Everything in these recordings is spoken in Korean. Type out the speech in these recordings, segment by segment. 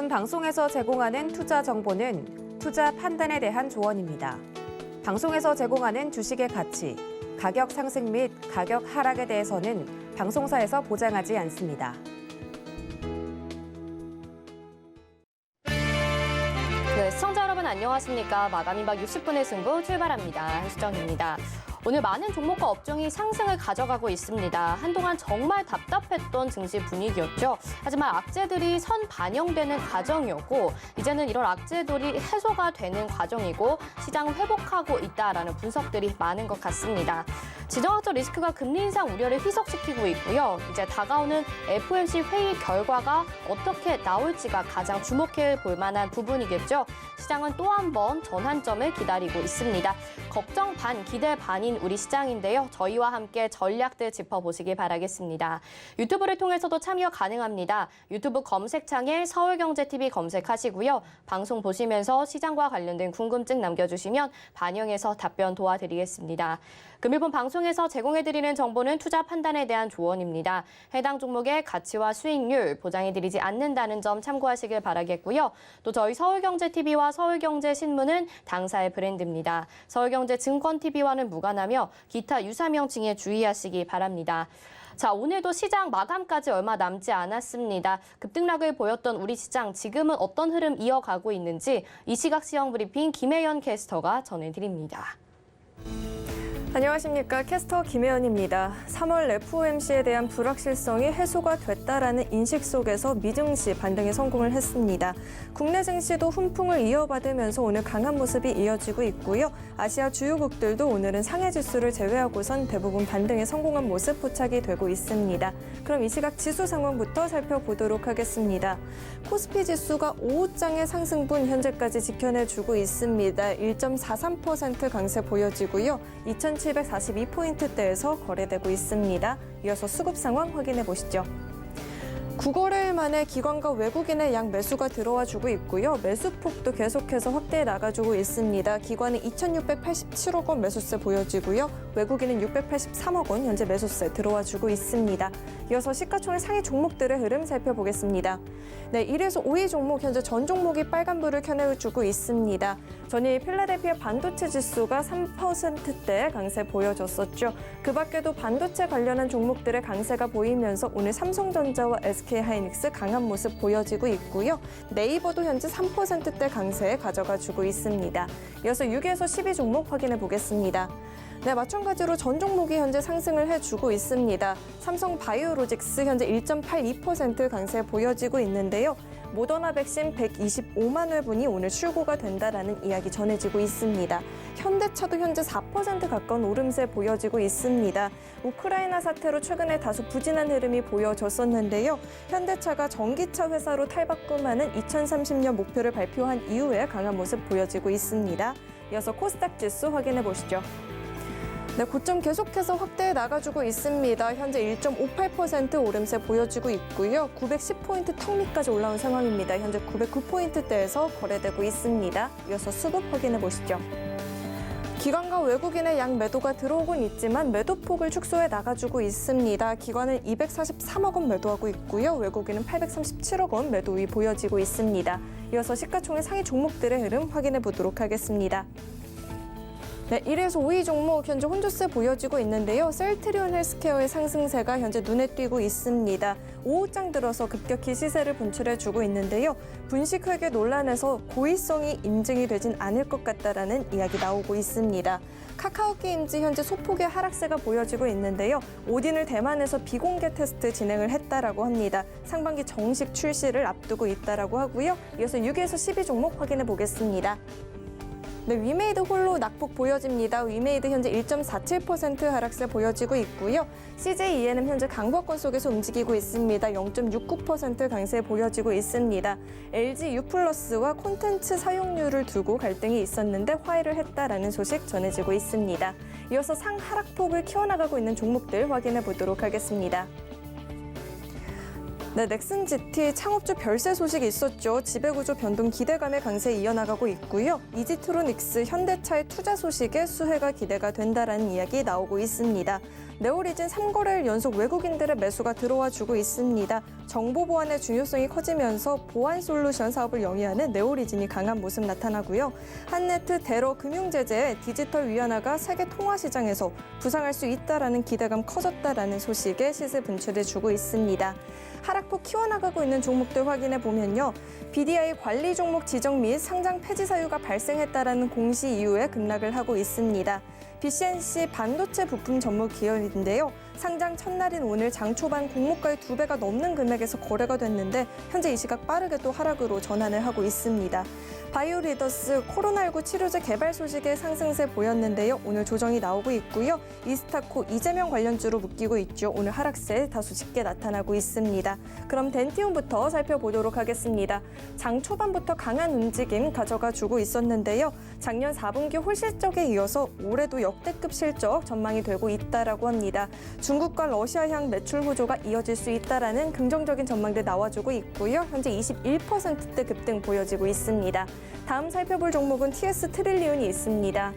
본 방송에서 제공하는 투자 정보는 투자 판단에 대한 조언입니다. 방송에서 제공하는 주식의 가치, 가격 상승 및 가격 하락에 대해서는 방송사에서 보장하지 않습니다. 네, 시청자 여러분 안녕하십니까. 마감 임박 60분의 승부 출발합니다. 한수정입니다. 오늘 많은 종목과 업종이 상승을 가져가고 있습니다. 한동안 정말 답답했던 증시 분위기였죠. 하지만 악재들이 선 반영되는 과정이었고 이제는 이런 악재들이 해소가 되는 과정이고 시장을 회복하고 있다라는 분석들이 많은 것 같습니다. 지정학적 리스크가 금리 인상 우려를 희석시키고 있고요. 이제 다가오는 FOMC 회의 결과가 어떻게 나올지가 가장 주목해 볼 만한 부분이겠죠. 시장은 또 한 번 전환점을 기다리고 있습니다. 걱정 반, 기대 반인 우리 시장인데요. 저희와 함께 전략들 짚어보시기 바라겠습니다. 유튜브를 통해서도 참여 가능합니다. 유튜브 검색창에 서울경제TV 검색하시고요. 방송 보시면서 시장과 관련된 궁금증 남겨주시면 반영해서 답변 도와드리겠습니다. 금일본 방송에서 제공해드리는 정보는 투자 판단에 대한 조언입니다. 해당 종목의 가치와 수익률 보장해드리지 않는다는 점 참고하시길 바라겠고요. 또 저희 서울경제TV와 서울경제신문은 당사의 브랜드입니다. 서울경제증권TV와는 무관하며 기타 유사 명칭에 주의하시기 바랍니다. 자, 오늘도 시장 마감까지 얼마 남지 않았습니다. 급등락을 보였던 우리 시장 지금은 어떤 흐름 이어가고 있는지 이 시각 시황 브리핑 김혜연 캐스터가 전해드립니다. 안녕하십니까. 캐스터 김혜연입니다. 3월 FOMC에 대한 불확실성이 해소가 됐다라는 인식 속에서 미증시 반등에 성공을 했습니다. 국내 증시도 훈풍을 이어받으면서 오늘 강한 모습이 이어지고 있고요. 아시아 주요국들도 오늘은 상해 지수를 제외하고선 대부분 반등에 성공한 모습 포착이 되고 있습니다. 그럼 이 시각 지수 상황부터 살펴보도록 하겠습니다. 코스피 지수가 5장의 상승분 현재까지 지켜내주고 있습니다. 1.43% 강세 보여지고요. 2,742포인트대에서 거래되고 있습니다. 이어서 수급 상황 확인해 보시죠. 9거래일 만에 기관과 외국인의 양 매수가 들어와 주고 있고요. 매수폭도 계속해서 확대해 나가주고 있습니다. 기관은 2,687억 원 매수세 보여지고요. 외국인은 683억 원 현재 매수세 들어와 주고 있습니다. 이어서 시가총액 상위 종목들의 흐름 살펴보겠습니다. 네, 1에서 5위 종목 현재 전 종목이 빨간불을 켜내주고 있습니다. 전일 필라델피아 반도체 지수가 3%대 강세 보여줬었죠. 그 밖에도 반도체 관련한 종목들의 강세가 보이면서 오늘 삼성전자와 SK하이닉스 강한 모습 보여지고 있고요. 네이버도 현재 3%대 강세 가져가주고 있습니다. 이어서 6에서 12 종목 확인해 보겠습니다. 네, 마찬가지로 전 종목이 현재 상승을 해주고 있습니다. 삼성 바이오로직스 현재 1.82% 강세 보여지고 있는데요. 모더나 백신 125만 회분이 오늘 출고가 된다라는 이야기 전해지고 있습니다. 현대차도 현재 4% 가까운 오름세 보여지고 있습니다. 우크라이나 사태로 최근에 다소 부진한 흐름이 보여졌었는데요. 현대차가 전기차 회사로 탈바꿈하는 2030년 목표를 발표한 이후에 강한 모습 보여지고 있습니다. 이어서 코스닥 지수 확인해 보시죠. 네, 고점 계속해서 확대해 나가주고 있습니다. 현재 1.58% 오름세 보여지고 있고요. 910포인트 턱 밑까지 올라온 상황입니다. 현재 909포인트대에서 거래되고 있습니다. 이어서 수급 확인해 보시죠. 기관과 외국인의 양 매도가 들어오곤 있지만 매도폭을 축소해 나가주고 있습니다. 기관은 243억 원 매도하고 있고요. 외국인은 837억 원 매도이 보여지고 있습니다. 이어서 시가총액 상위 종목들의 흐름 확인해 보도록 하겠습니다. 네, 1에서 5위 종목 현재 혼조세 보여지고 있는데요. 셀트리온 헬스케어의 상승세가 현재 눈에 띄고 있습니다. 5호장 들어서 급격히 시세를 분출해주고 있는데요. 분식회계 논란에서 고의성이 인증이 되진 않을 것 같다라는 이야기 나오고 있습니다. 카카오게임즈 현재 소폭의 하락세가 보여지고 있는데요. 오딘을 대만에서 비공개 테스트 진행을 했다라고 합니다. 상반기 정식 출시를 앞두고 있다라고 하고요. 이어서 6에서 12 종목 확인해 보겠습니다. 네, 위메이드 홀로 낙폭 보여집니다. 위메이드 현재 1.47% 하락세 보여지고 있고요. CJENM 현재 강보권 속에서 움직이고 있습니다. 0.69% 강세 보여지고 있습니다. LG U+와 콘텐츠 사용료를 두고 갈등이 있었는데 화해를 했다라는 소식 전해지고 있습니다. 이어서 상하락폭을 키워나가고 있는 종목들 확인해 보도록 하겠습니다. 네, 넥슨 GT 창업주 별세 소식이 있었죠. 지배구조 변동 기대감의 강세 이어나가고 있고요. 이지트로닉스 현대차의 투자 소식에 수혜가 기대가 된다라는 이야기 나오고 있습니다. 네오리진 3거래일 연속 외국인들의 매수가 들어와 주고 있습니다. 정보 보안의 중요성이 커지면서 보안 솔루션 사업을 영위하는 네오리진이 강한 모습 나타나고요. 한네트 대러 금융제재의 디지털 위안화가 세계 통화 시장에서 부상할 수 있다라는 기대감 커졌다라는 소식에 시세 분출해 주고 있습니다. 하락폭 키워나가고 있는 종목들 확인해 보면요. BDI 관리 종목 지정 및 상장 폐지 사유가 발생했다라는 공시 이후에 급락을 하고 있습니다. BCNC 반도체 부품 전문 기업인데요. 상장 첫날인 오늘 장 초반 공모가의 2배가 넘는 금액에서 거래가 됐는데 현재 이 시각 빠르게 또 하락으로 전환을 하고 있습니다. 바이오리더스 코로나19 치료제 개발 소식에 상승세 보였는데요. 오늘 조정이 나오고 있고요. 이스타코 이재명 관련주로 묶이고 있죠. 오늘 하락세 다소 짙게 나타나고 있습니다. 그럼 덴티움부터 살펴보도록 하겠습니다. 장 초반부터 강한 움직임 가져가 주고 있었는데요. 작년 4분기 홀실적에 이어서 올해도 역대급 실적 전망이 되고 있다라고 합니다. 중국과 러시아향 매출 호조가 이어질 수 있다라는 긍정적인 전망들 나와주고 있고요. 현재 21%대 급등 보여지고 있습니다. 다음 살펴볼 종목은 TS 트릴리온이 있습니다.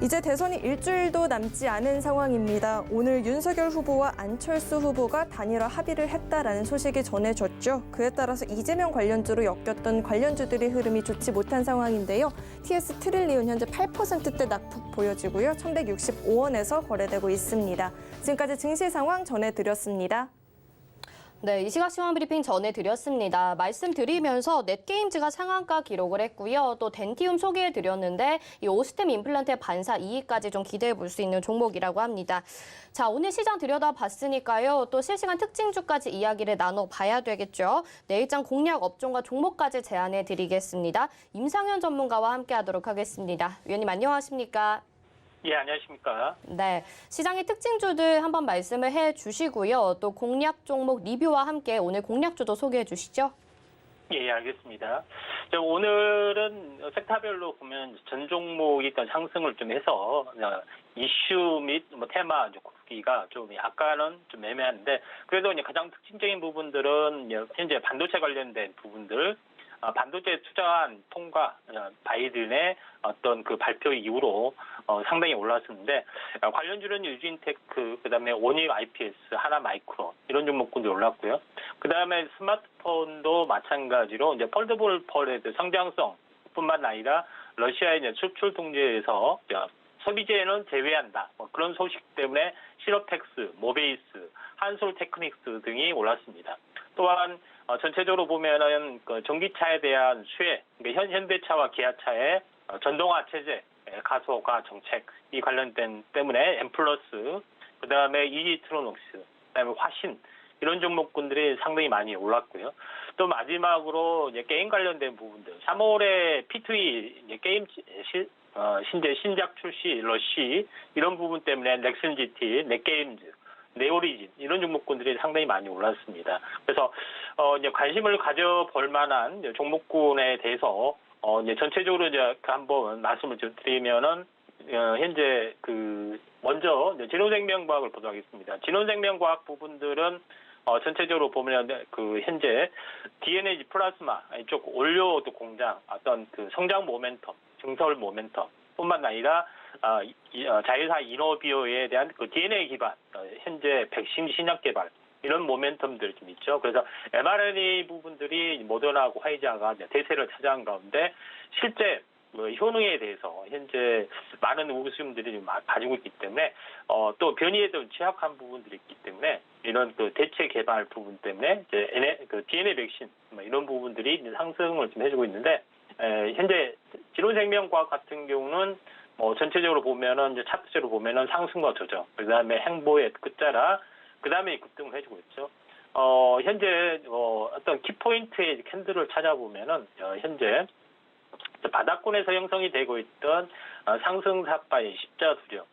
이제 대선이 일주일도 남지 않은 상황입니다. 오늘 윤석열 후보와 안철수 후보가 단일화 합의를 했다라는 소식이 전해졌죠. 그에 따라서 이재명 관련주로 엮였던 관련주들의 흐름이 좋지 못한 상황인데요. TS 트릴리온 현재 8%대 낙폭 보여지고요. 1,165원에서 거래되고 있습니다. 지금까지 증시 상황 전해드렸습니다. 네, 이 시각 시황 브리핑 전해드렸습니다. 말씀드리면서 넷게임즈가 상한가 기록을 했고요. 또 덴티움 소개해드렸는데 이 오스템 임플란트의 반사 이익까지 좀 기대해 볼 수 있는 종목이라고 합니다. 자, 오늘 시장 들여다봤으니까요. 또 실시간 특징주까지 이야기를 나눠봐야 되겠죠. 내일장 공략 업종과 종목까지 제안해드리겠습니다. 임상현 전문가와 함께하도록 하겠습니다. 위원님 안녕하십니까? 예, 안녕하십니까. 네, 시장의 특징주들 한번 말씀을 해주시고요. 또 공략 종목 리뷰와 함께 오늘 공략주도 소개해 주시죠. 예, 알겠습니다. 오늘은 섹터별로 보면 전 종목이 일단 상승을 좀 해서 이슈 및 테마 굽기가 좀 약간은 좀 애매한데 그래도 이제 가장 특징적인 부분들은 현재 반도체 관련된 부분들, 반도체 투자한 통과, 바이든의 어떤 그 발표 이후로 상당히 올랐었는데 관련주는 유진테크, 그다음에 원익 IPS, 하나마이크론 이런 종목군도 올랐고요. 그다음에 스마트폰도 마찬가지로 이제 폴더블 펄의 성장성뿐만 아니라 러시아의 이제 수출 통제에서 소비재는 제외한다. 그런 소식 때문에 시럽텍스, 모베이스, 한솔테크닉스 등이 올랐습니다. 또한 전체적으로 보면은 그 전기차에 대한 수혜, 그러니까 현대차와 기아차의 전동화 체제 가소화 정책 이 관련된 때문에 엠플러스, 그다음에 이지트로닉스, 그다음에 화신 이런 종목군들이 상당히 많이 올랐고요. 또 마지막으로 이제 게임 관련된 부분들, 3월에 P2E 이제 게임 신작 출시 러시 이런 부분 때문에 넥슨 GT, 넷게임즈, 네오리진 이런 종목군들이 상당히 많이 올랐습니다. 그래서 이제 관심을 가져볼 만한 종목군에 대해서 이제 전체적으로 이제 한번 말씀을 좀 드리면은 현재 먼저 진원생명과학을 보도록 하겠습니다. 진원생명과학 부분들은 전체적으로 보면 현재 DNA 플라스마 이쪽 원료 공장 어떤 성장 모멘텀, 증설 모멘텀 뿐만 아니라 자회사 이노비오에 대한 DNA 기반 현재 백신 신약 개발 이런 모멘텀들 좀 있죠. 그래서 mRNA 부분들이 모더나하고 화이자가 대세를 차지한 가운데 실제 효능에 대해서 현재 많은 의구심들이 좀 가지고 있기 때문에 또 변이에도 취약한 부분들이 있기 때문에 이런 대체 개발 부분 때문에 이제 DNA 백신 이런 부분들이 상승을 좀 해주고 있는데 현재 진원생명과학 같은 경우는 전체적으로 보면은 이제 차트적으로 보면은 상승과 조정, 그다음에 행보의 끝자락, 그다음에 급등을 해주고 있죠. 현재 어떤 키포인트의 캔들을 찾아보면은 현재 바닥권에서 형성이 되고 있던 상승사파의 십자수령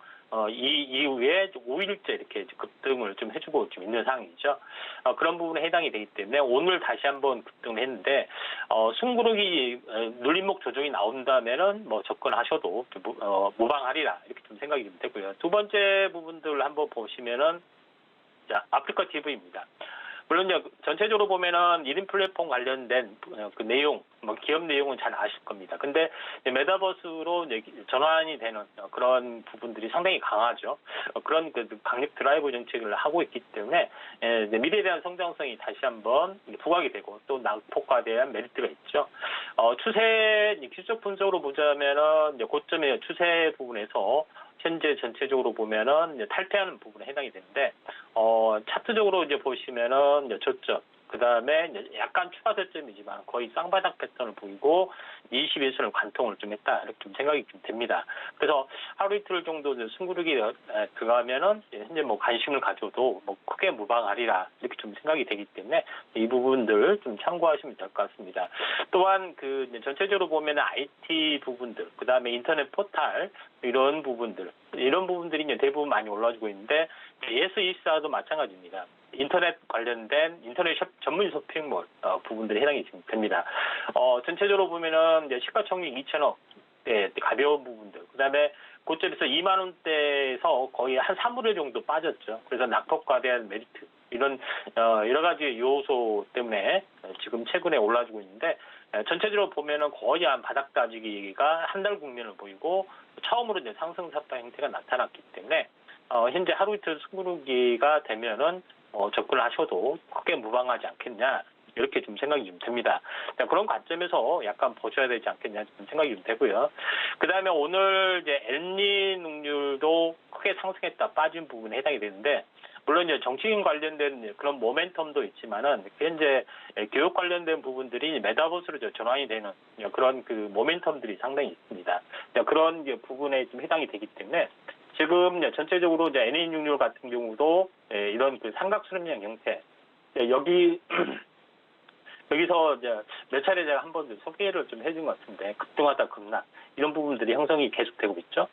이 이후에 5일째 이렇게 급등을 좀 해주고 좀 있는 상황이죠. 그런 부분에 해당이 되기 때문에 오늘 다시 한번 급등을 했는데 숨고르기 눌림목 조정이 나온다면은 접근하셔도 무방하리라 이렇게 좀 생각이 좀 되고요. 두 번째 부분들 한번 보시면은 자, 아프리카 TV입니다. 물론 이제 전체적으로 보면은 1인 플랫폼 관련된 그 내용, 뭐 기업 내용은 잘 아실 겁니다. 근데 이제 메타버스로 이제 전환이 되는 그런 부분들이 상당히 강하죠. 그런 그 강력 드라이브 정책을 하고 있기 때문에 이제 미래에 대한 성장성이 다시 한번 부각이 되고 또 낙폭화에 대한 메리트가 있죠. 추세 기술적 분석으로 보자면은 이제 고점의 추세 부분에서 현재 전체적으로 보면은 이제 탈퇴하는 부분에 해당이 되는데, 차트적으로 이제 보시면은 이제 저점, 그 다음에 약간 추가 저점이지만 거의 쌍바닥 패턴을 보이고 21선을 관통을 좀 했다 이렇게 좀 생각이 좀 됩니다. 그래서 하루 이틀 정도 숨고르기 들어가면은 현재 뭐 관심을 가져도 뭐 크게 무방하리라 이렇게 좀 생각이 되기 때문에 이 부분들 좀 참고하시면 될 것 같습니다. 또한 그 전체적으로 보면 IT 부분들, 그 다음에 인터넷 포탈 이런 부분들이 이제 대부분 많이 올라지고 있는데 예스24도 마찬가지입니다. 인터넷 관련된 인터넷 전문 쇼핑몰 부분들이 해당이 됩니다. 전체적으로 보면은 이제 시가총액 2천억 가벼운 부분들, 그다음에 고점에서 2만 원대에서 거의 한 3분의 1 정도 빠졌죠. 그래서 낙폭과에 대한 메리트 이런 여러 가지 요소 때문에 지금 최근에 올라지고 있는데, 전체적으로 보면은 거의 한 바닥 다지기가 한 달 국면을 보이고 처음으로 이제 상승 샀다 형태가 나타났기 때문에 현재 하루 이틀 숨고르기가 되면은 접근하셔도 크게 무방하지 않겠냐 이렇게 좀 생각이 좀 됩니다. 그런 관점에서 약간 보셔야 되지 않겠냐 좀 생각이 좀 되고요. 그 다음에 오늘 이제 엘니농률도 크게 상승했다 빠진 부분에 해당이 되는데, 물론 이제 정치인 관련된 그런 모멘텀도 있지만은 현재 교육 관련된 부분들이 메타버스로 전환이 되는 그런 그 모멘텀들이 상당히 있습니다. 그런 부분에 좀 해당이 되기 때문에 지금 전체적으로 이제 NA66 같은 경우도 이런 그 삼각수렴형 형태, 여기서 이제 몇 차례 제가 한번 소개를 좀 해준 것 같은데 급등하다 급락 이런 부분들이 형성이 계속되고 있죠.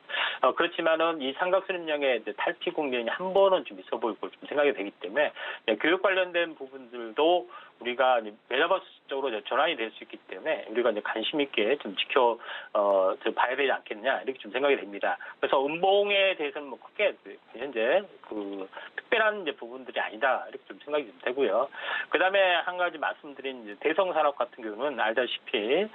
그렇지만은 이 삼각수렴형의 탈피 국면이 한 번은 좀 있어 보일 걸 좀 생각이 되기 때문에 교육 관련된 부분들도 우리가 메타버스 쪽으로 전환이 될 수 있기 때문에 우리가 이제 관심 있게 좀 좀 봐야 되지 않겠냐 이렇게 좀 생각이 됩니다. 그래서 음봉에 대해서는 뭐 크게 현재 그 특별한 이제 부분들이 아니다 이렇게 좀 생각이 좀 되고요. 그 다음에 한 가지 말씀드린 이제 대성산업 같은 경우는 알다시피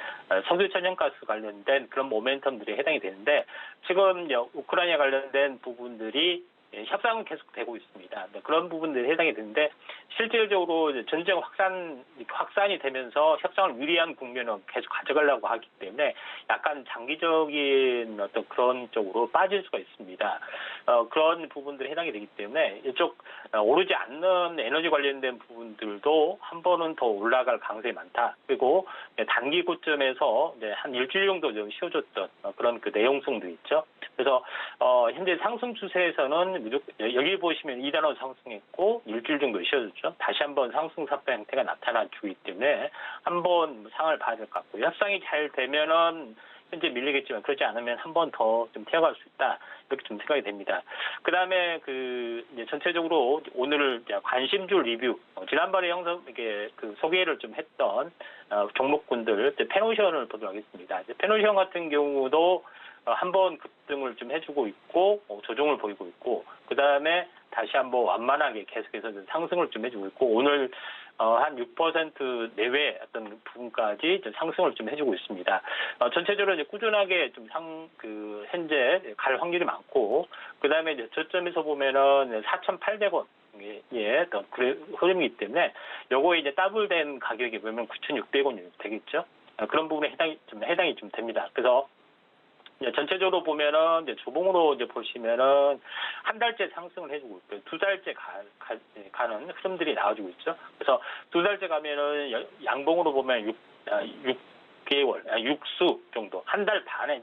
석유 천연가스 관련된 그런 모멘텀들이 해당이 되는데, 지금 우크라이나 관련된 부분들이 협상은 계속되고 있습니다. 그런 부분들이 해당이 되는데, 실질적으로 전쟁 확산이 되면서 협상을 유리한 국면을 계속 가져가려고 하기 때문에 약간 장기적인 어떤 그런 쪽으로 빠질 수가 있습니다. 그런 부분들이 해당이 되기 때문에 이쪽 오르지 않는 에너지 관련된 부분들도 한 번은 더 올라갈 가능성이 많다. 그리고 단기 고점에서 이제 한 일주일 정도 좀 쉬어줬던 그런 그 내용성도 있죠. 그래서 현재 상승 추세에서는 여기 보시면 2단원 상승했고 일주일 정도 쉬어졌죠. 다시 한번 상승 삽배 형태가 나타난 주기 때문에 한번 상을 봐야 될 것 같고요. 협상이 잘 되면은 현재 밀리겠지만 그렇지 않으면 한 번 더 좀 태워갈 수 있다 이렇게 좀 생각이 됩니다. 그 다음에 이제 전체적으로 오늘 관심주 리뷰, 지난번에 이게 그 소개를 좀 했던 종목군들 페노션을 보도록 하겠습니다. 페노션 같은 경우도 한번 급등을 좀 해주고 있고 조정을 보이고 있고, 그 다음에 다시 한번 완만하게 계속해서 상승을 좀 해주고 있고, 오늘 한 6% 내외 어떤 부분까지 상승을 좀 해주고 있습니다. 전체적으로 이제 꾸준하게 좀 현재 갈 확률이 많고, 그 다음에 이제 저점에서 보면은 4,800원. 예, 또 흐름이기 때문에 요거에 이제 더블된 가격이 보면 9,600원이 되겠죠. 그런 부분에 해당이 좀 됩니다. 그래서 전체적으로 보면은 이제 주봉으로 이제 보시면은 한 달째 상승을 해주고 있고요. 두 달째 가는 흐름들이 나와주고 있죠. 그래서 두 달째 가면은 양봉으로 보면 6수 정도, 한 달 반에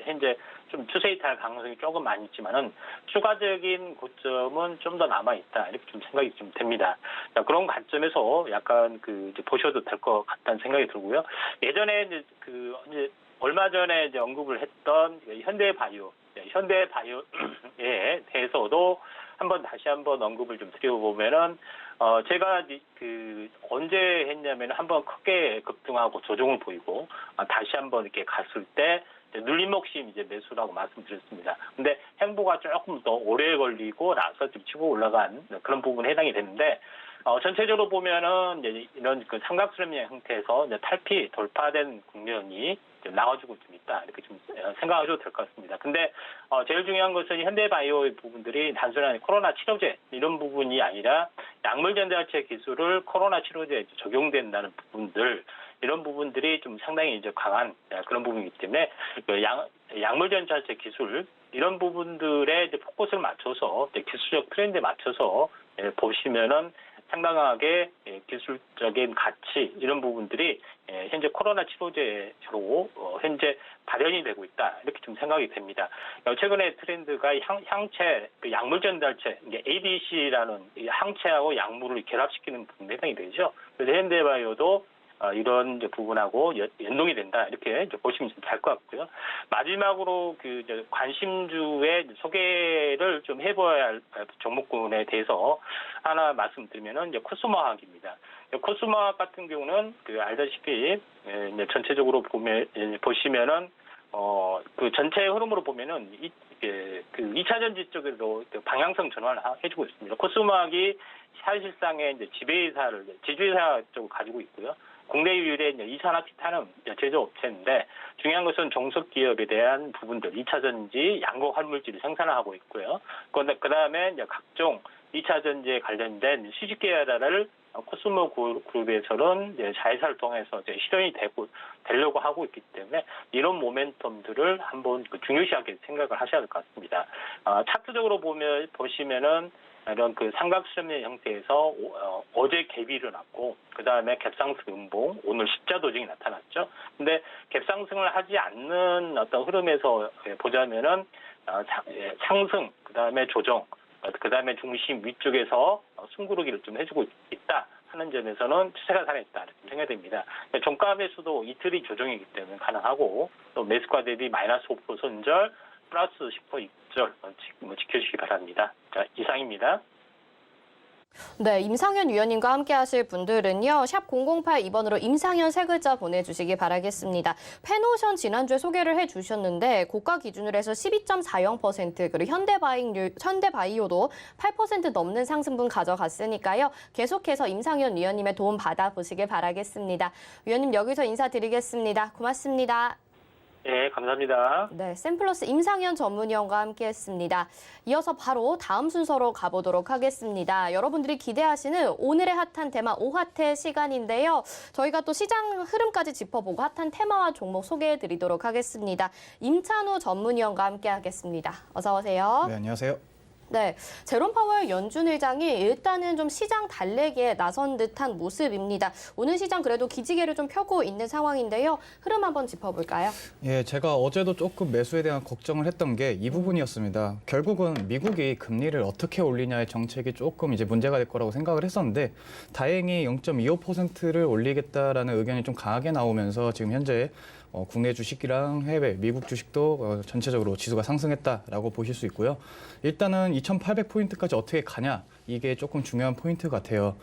현재 좀 추세 이탈 가능성이 조금 많이 있지만은 추가적인 고점은 좀 더 남아 있다 이렇게 좀 생각이 좀 됩니다. 그런 관점에서 약간 이제 보셔도 될 것 같다는 생각이 들고요. 예전에 이제 얼마 전에 이제 언급을 했던 현대바이오에 대해서도 다시 한번 언급을 좀 드려보면은, 제가 언제 했냐면 한번 크게 급등하고 조정을 보이고, 다시 한번 이렇게 갔을 때, 눌림목심 이제 매수라고 말씀드렸습니다. 근데 행보가 조금 더 오래 걸리고 나서 좀 치고 올라간 그런 부분에 해당이 되는데, 전체적으로 보면은 이제 이런 그 삼각수렴형 형태에서 이제 탈피 돌파된 국면이 나와주고 좀 있다 이렇게 좀 생각하셔도 될 것 같습니다. 근데 제일 중요한 것은 현대바이오의 부분들이 단순한 코로나 치료제 이런 부분이 아니라 약물 전달체 기술을 코로나 치료제에 적용된다는 부분들 이런 부분들이 좀 상당히 이제 강한 그런 부분이기 때문에 그 약물 전달체 기술 이런 부분들에 이제 포커스를 맞춰서 이제 기술적 트렌드에 맞춰서 보시면은 상당하게 기술적인 가치 이런 부분들이 현재 코로나 치료제로 현재 발현이 되고 있다 이렇게 좀 생각이 됩니다. 최근에 트렌드가 항체 그 약물 전달체 ADC라는 항체하고 약물을 결합시키는 부분이 해당이 되죠. 그래서 현대바이오도 이런 이제 부분하고 연동이 된다 이렇게 이제 보시면 될 것 같고요. 마지막으로 그 이제 관심주의 소개를 좀 해봐야 할 종목군에 대해서 하나 말씀드리면은 이제 코스모화학입니다. 코스모화학 같은 경우는 그 알다시피 이제 전체적으로 보시면은 그 전체 흐름으로 보면은 그 2차 전지 쪽에도 방향성 전환을 해주고 있습니다. 코스모화학이 사실상의 이제 지주회사 쪽을 가지고 있고요. 국내 유일의 이산화 티타늄 제조업체인데 중요한 것은 종속 기업에 대한 부분들, 2차 전지 양극 활물질을 생산하고 있고요. 그다음에 이제 각종 2차 전지에 관련된 수직 계열화를 코스모 그룹에서는 이제 자회사를 통해서 이제 실현이 되려고 하고 있기 때문에 이런 모멘텀들을 한번 중요시하게 생각을 하셔야 될 것 같습니다. 차트적으로 보시면은 이런 그 삼각수렴형 형태에서 어제 갭이 일어났고 그 다음에 갭상승 음봉 오늘 십자 도징이 나타났죠. 근데 갭상승을 하지 않는 어떤 흐름에서 보자면은 상승 그 다음에 조정 그 다음에 중심 위쪽에서 숨구르기를 좀 해주고 있다 하는 점에서는 추세가 살아있다 이렇게 생각됩니다. 종가 매수도 이틀이 조정이기 때문에 가능하고 또 매수가 대비 마이너스 5% 손절 플러스 10% 입절 지켜주시기 바랍니다. 자, 이상입니다. 네, 임상현 위원님과 함께 하실 분들은요. 샵 0082번으로 임상현 세 글자 보내주시기 바라겠습니다. 페노션 지난주에 소개를 해주셨는데 고가 기준으로 해서 12.40% 그리고 현대바이오도 8% 넘는 상승분 가져갔으니까요. 계속해서 임상현 위원님의 도움 받아보시길 바라겠습니다. 위원님 여기서 인사드리겠습니다. 고맙습니다. 네, 감사합니다. 네, 샘플러스 임상현 전문위원과 함께했습니다. 이어서 바로 다음 순서로 가보도록 하겠습니다. 여러분들이 기대하시는 오늘의 핫한 테마 5화태 시간인데요. 저희가 또 시장 흐름까지 짚어보고 핫한 테마와 종목 소개해드리도록 하겠습니다. 임찬우 전문위원과 함께하겠습니다. 어서 오세요. 네, 안녕하세요. 네, 제롬 파월 연준 의장이 일단은 좀 시장 달래기에 나선 듯한 모습입니다. 오늘 시장 그래도 기지개를 좀 펴고 있는 상황인데요. 흐름 한번 짚어볼까요? 예, 제가 어제도 조금 매수에 대한 걱정을 했던 게 이 부분이었습니다. 결국은 미국이 금리를 어떻게 올리냐의 정책이 조금 이제 문제가 될 거라고 생각을 했었는데 다행히 0.25%를 올리겠다라는 의견이 좀 강하게 나오면서 지금 현재 국내 주식이랑 해외, 미국 주식도 전체적으로 지수가 상승했다라고 보실 수 있고요. 일단은 2,800포인트까지 어떻게 가냐, 이게 조금 중요한 포인트 같아요.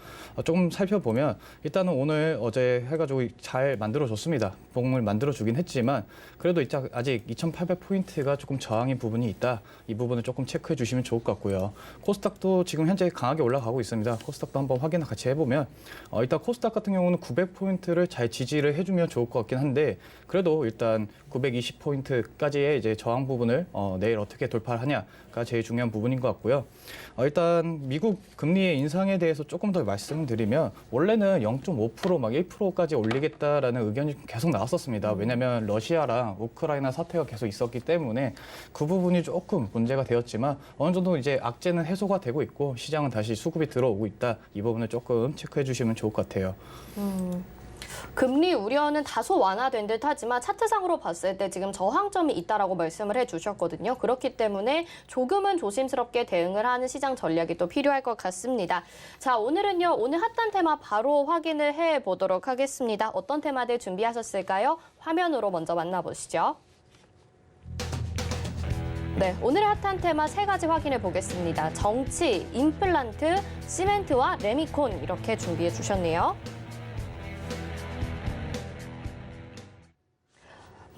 조금 살펴보면 일단은 오늘 어제 해가지고 잘 만들어줬습니다. 봉을 만들어주긴 했지만 그래도 아직 2,800포인트가 조금 저항인 부분이 있다. 이 부분을 조금 체크해 주시면 좋을 것 같고요. 코스닥도 지금 현재 강하게 올라가고 있습니다. 코스닥도 한번 확인 같이 해보면 일단 코스닥 같은 경우는 900포인트를 잘 지지를 해주면 좋을 것 같긴 한데 그래도 일단 920포인트까지의 이제 저항 부분을 내일 어떻게 돌파를 하냐가 제일 중요한 부분인 것 같고요. 일단 미국 금리의 인상에 대해서 조금 더 말씀드리면 원래는 0.5% 막 1%까지 올리겠다라는 의견이 계속 나왔었습니다. 왜냐하면 러시아랑 우크라이나 사태가 계속 있었기 때문에 그 부분이 조금 문제가 되었지만 어느 정도 이제 악재는 해소가 되고 있고 시장은 다시 수급이 들어오고 있다. 이 부분을 조금 체크해 주시면 좋을 것 같아요. 금리 우려는 다소 완화된 듯 하지만 차트상으로 봤을 때 지금 저항점이 있다라고 말씀을 해주셨거든요. 그렇기 때문에 조금은 조심스럽게 대응을 하는 시장 전략이 또 필요할 것 같습니다. 자, 오늘은요. 오늘 핫한 테마 바로 확인을 해보도록 하겠습니다. 어떤 테마들 준비하셨을까요? 화면으로 먼저 만나보시죠. 네, 오늘의 핫한 테마 세 가지 확인해 보겠습니다. 정치, 임플란트, 시멘트와 레미콘 이렇게 준비해 주셨네요.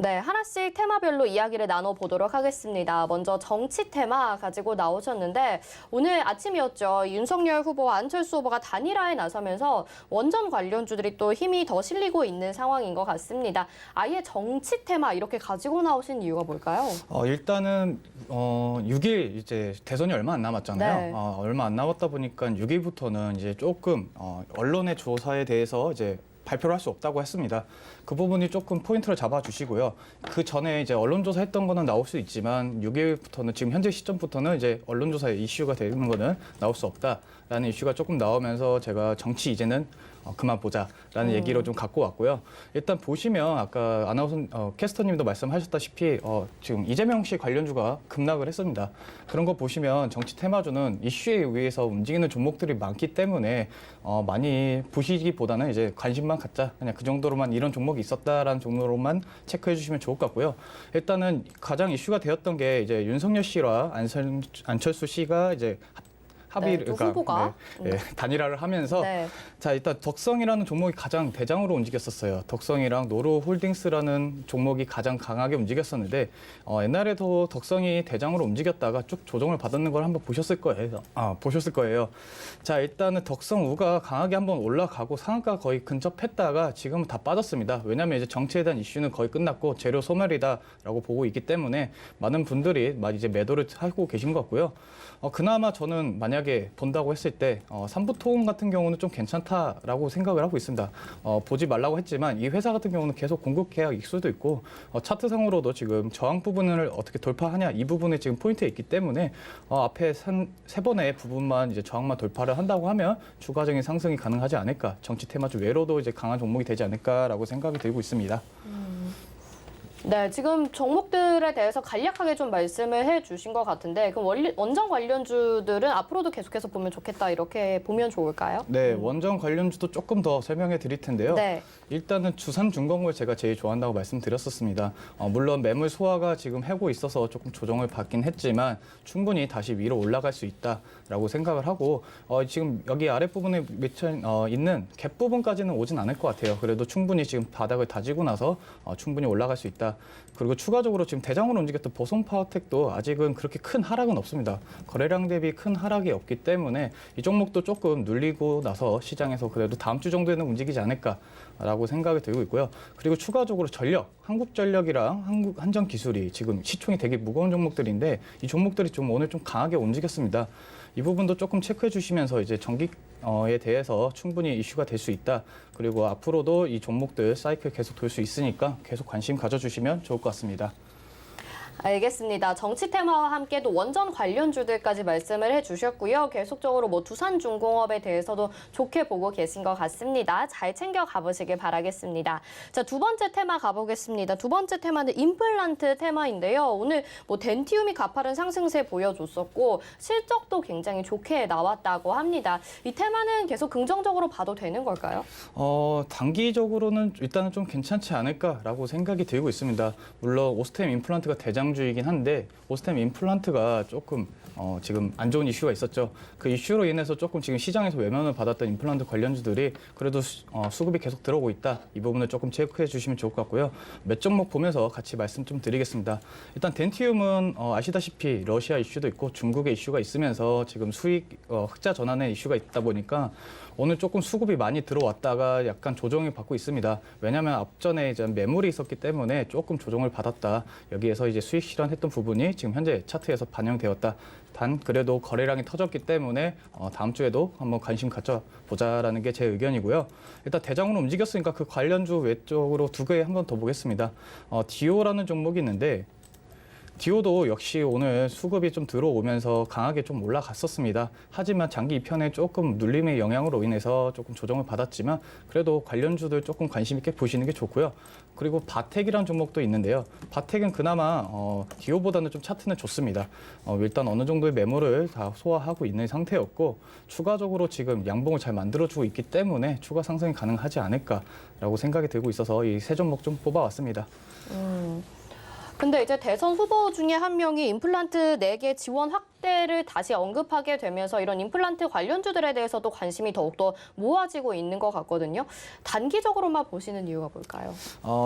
네, 하나씩 테마별로 이야기를 나눠보도록 하겠습니다. 먼저 정치 테마 가지고 나오셨는데 오늘 아침이었죠. 윤석열 후보와 안철수 후보가 단일화에 나서면서 원전 관련주들이 또 힘이 더 실리고 있는 상황인 것 같습니다. 아예 정치 테마 이렇게 가지고 나오신 이유가 뭘까요? 일단은 6일 이제 대선이 얼마 안 남았잖아요. 네. 얼마 안 남았다 보니까 6일부터는 이제 조금 언론의 조사에 대해서 이제 발표를 할 수 없다고 했습니다. 그 부분이 조금 포인트를 잡아주시고요. 그 전에 이제 언론조사 했던 거는 나올 수 있지만 6일부터는 지금 현재 시점부터는 이제 언론조사의 이슈가 되는 거는 나올 수 없다라는 이슈가 조금 나오면서 제가 정치 이제는 그만 보자라는 얘기로 좀 갖고 왔고요. 일단 보시면 아까 아나운서 캐스터님도 말씀하셨다시피 지금 이재명 씨 관련주가 급락을 했습니다. 그런 거 보시면 정치 테마주는 이슈에 의해서 움직이는 종목들이 많기 때문에 많이 보시기보다는 이제 관심만 갖자, 그냥 그 정도로만 이런 종목이 있었다라는 정도로만 체크해 주시면 좋을 것 같고요. 일단은 가장 이슈가 되었던 게 이제 윤석열 씨와 안철수 씨가 이제 합의를, 두 후보가 단일화를 하면서 네. 자, 일단 덕성이라는 종목이 가장 대장으로 움직였었어요. 덕성이랑 노루홀딩스라는 종목이 가장 강하게 움직였었는데 옛날에도 덕성이 대장으로 움직였다가 쭉 조정을 받았는 걸 한번 보셨을 거예요. 자, 일단은 덕성우가 강하게 한번 올라가고 상한가 거의 근접했다가 지금은 다 빠졌습니다. 왜냐하면 이제 정치에 대한 이슈는 거의 끝났고 재료 소멸이다라고 보고 있기 때문에 많은 분들이 이제 매도를 하고 계신 것 같고요. 그나마 저는 만약에 본다고 했을 때 삼부토운 같은 경우는 좀 괜찮다라고 생각을 하고 있습니다. 보지 말라고 했지만 이 회사 같은 경우는 계속 공급 계약 익수도 있고 차트상으로도 지금 저항 부분을 어떻게 돌파하냐 이 부분에 지금 포인트에 있기 때문에 앞에 세 번의 부분만 이제 저항만 돌파를 한다고 하면 추가적인 상승이 가능하지 않을까. 정치 테마주 외로도 이제 강한 종목이 되지 않을까라고 생각이 들고 있습니다. 네, 지금 종목들에 대해서 간략하게 좀 말씀을 해주신 것 같은데 그럼 원전 관련주들은 앞으로도 계속해서 보면 좋겠다 이렇게 보면 좋을까요? 네, 원전 관련주도 조금 더 설명해 드릴 텐데요. 네. 일단은 두산중공을 제가 제일 좋아한다고 말씀드렸었습니다. 물론 매물 소화가 지금 하고 있어서 조금 조정을 받긴 했지만 충분히 다시 위로 올라갈 수 있다라고 생각을 하고 지금 여기 아랫부분에 있는 갭 부분까지는 오진 않을 것 같아요. 그래도 충분히 지금 바닥을 다지고 나서 충분히 올라갈 수 있다. 그리고 추가적으로 지금 대장으로 움직였던 보성파워텍도 아직은 그렇게 큰 하락은 없습니다. 거래량 대비 큰 하락이 없기 때문에 이 종목도 조금 눌리고 나서 시장에서 그래도 다음 주 정도에는 움직이지 않을까라고 생각이 들고 있고요. 그리고 추가적으로 한국전력이랑 한전기술이 지금 시총이 되게 무거운 종목들인데 이 종목들이 좀 오늘 좀 강하게 움직였습니다. 이 부분도 조금 체크해 주시면서 이제 전기에 대해서 충분히 이슈가 될 수 있다. 그리고 앞으로도 이 종목들 사이클 계속 돌 수 있으니까 계속 관심 가져주시면 좋을 것 같습니다. 알겠습니다. 정치 테마와 함께 또 원전 관련주들까지 말씀을 해주셨고요. 계속적으로 두산중공업에 대해서도 좋게 보고 계신 것 같습니다. 잘 챙겨 가보시길 바라겠습니다. 자, 두 번째 테마 가보겠습니다. 두 번째 테마는 임플란트 테마인데요. 오늘 덴티움이 가파른 상승세 보여줬었고 실적도 굉장히 좋게 나왔다고 합니다. 이 테마는 계속 긍정적으로 봐도 되는 걸까요? 단기적으로는 일단은 좀 괜찮지 않을까라고 생각이 들고 있습니다. 물론 오스템 임플란트가 대장주이긴 한데 오스템 임플란트가 조금 지금 안 좋은 이슈가 있었죠. 그 이슈로 인해서 조금 지금 시장에서 외면을 받았던 임플란트 관련주들이 그래도 수급이 계속 들어오고 있다. 이 부분을 조금 체크해 주시면 좋을 것 같고요. 몇 종목 보면서 같이 말씀 좀 드리겠습니다. 일단 덴티움은 아시다시피 러시아 이슈도 있고 중국의 이슈가 있으면서 지금 수익 흑자 전환의 이슈가 있다 보니까 오늘 조금 수급이 많이 들어왔다가 약간 조정을 받고 있습니다. 왜냐하면 앞전에 이제 매물이 있었기 때문에 조금 조정을 받았다. 여기에서 이제 수익 실현했던 부분이 지금 현재 차트에서 반영되었다. 단 그래도 거래량이 터졌기 때문에 다음 주에도 한번 관심 가져보자라는 게 제 의견이고요. 일단 대장으로 움직였으니까 그 관련주 외쪽으로 두 개 한번 더 보겠습니다. 디오라는 종목이 있는데 디오도 역시 오늘 수급이 좀 들어오면서 강하게 좀 올라갔었습니다. 하지만 장기 2편에 조금 눌림의 영향으로 인해서 조금 조정을 받았지만 그래도 관련주들 조금 관심 있게 보시는 게 좋고요. 그리고 바텍이라는 종목도 있는데요. 바텍은 그나마 디오보다는 좀 차트는 좋습니다. 일단 어느 정도의 매물을 다 소화하고 있는 상태였고 추가적으로 지금 양봉을 잘 만들어주고 있기 때문에 추가 상승이 가능하지 않을까라고 생각이 들고 있어서 이 세 종목 좀 뽑아왔습니다. 근데 이제 대선 후보 중에 한 명이 임플란트 4개 지원 확대를 다시 언급하게 되면서 이런 임플란트 관련주들에 대해서도 관심이 더욱더 모아지고 있는 것 같거든요. 단기적으로만 보시는 이유가 뭘까요?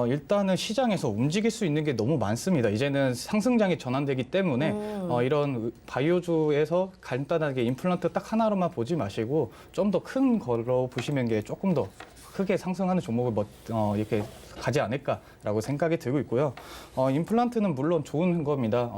일단은 시장에서 움직일 수 있는 게 너무 많습니다. 이제는 상승장이 전환되기 때문에 이런 바이오주에서 간단하게 임플란트 딱 하나로만 보지 마시고 좀 더 큰 걸로 보시는 게 조금 더 크게 상승하는 종목을 이렇게 가지 않을까라고 생각이 들고 있고요. 임플란트는 물론 좋은 겁니다.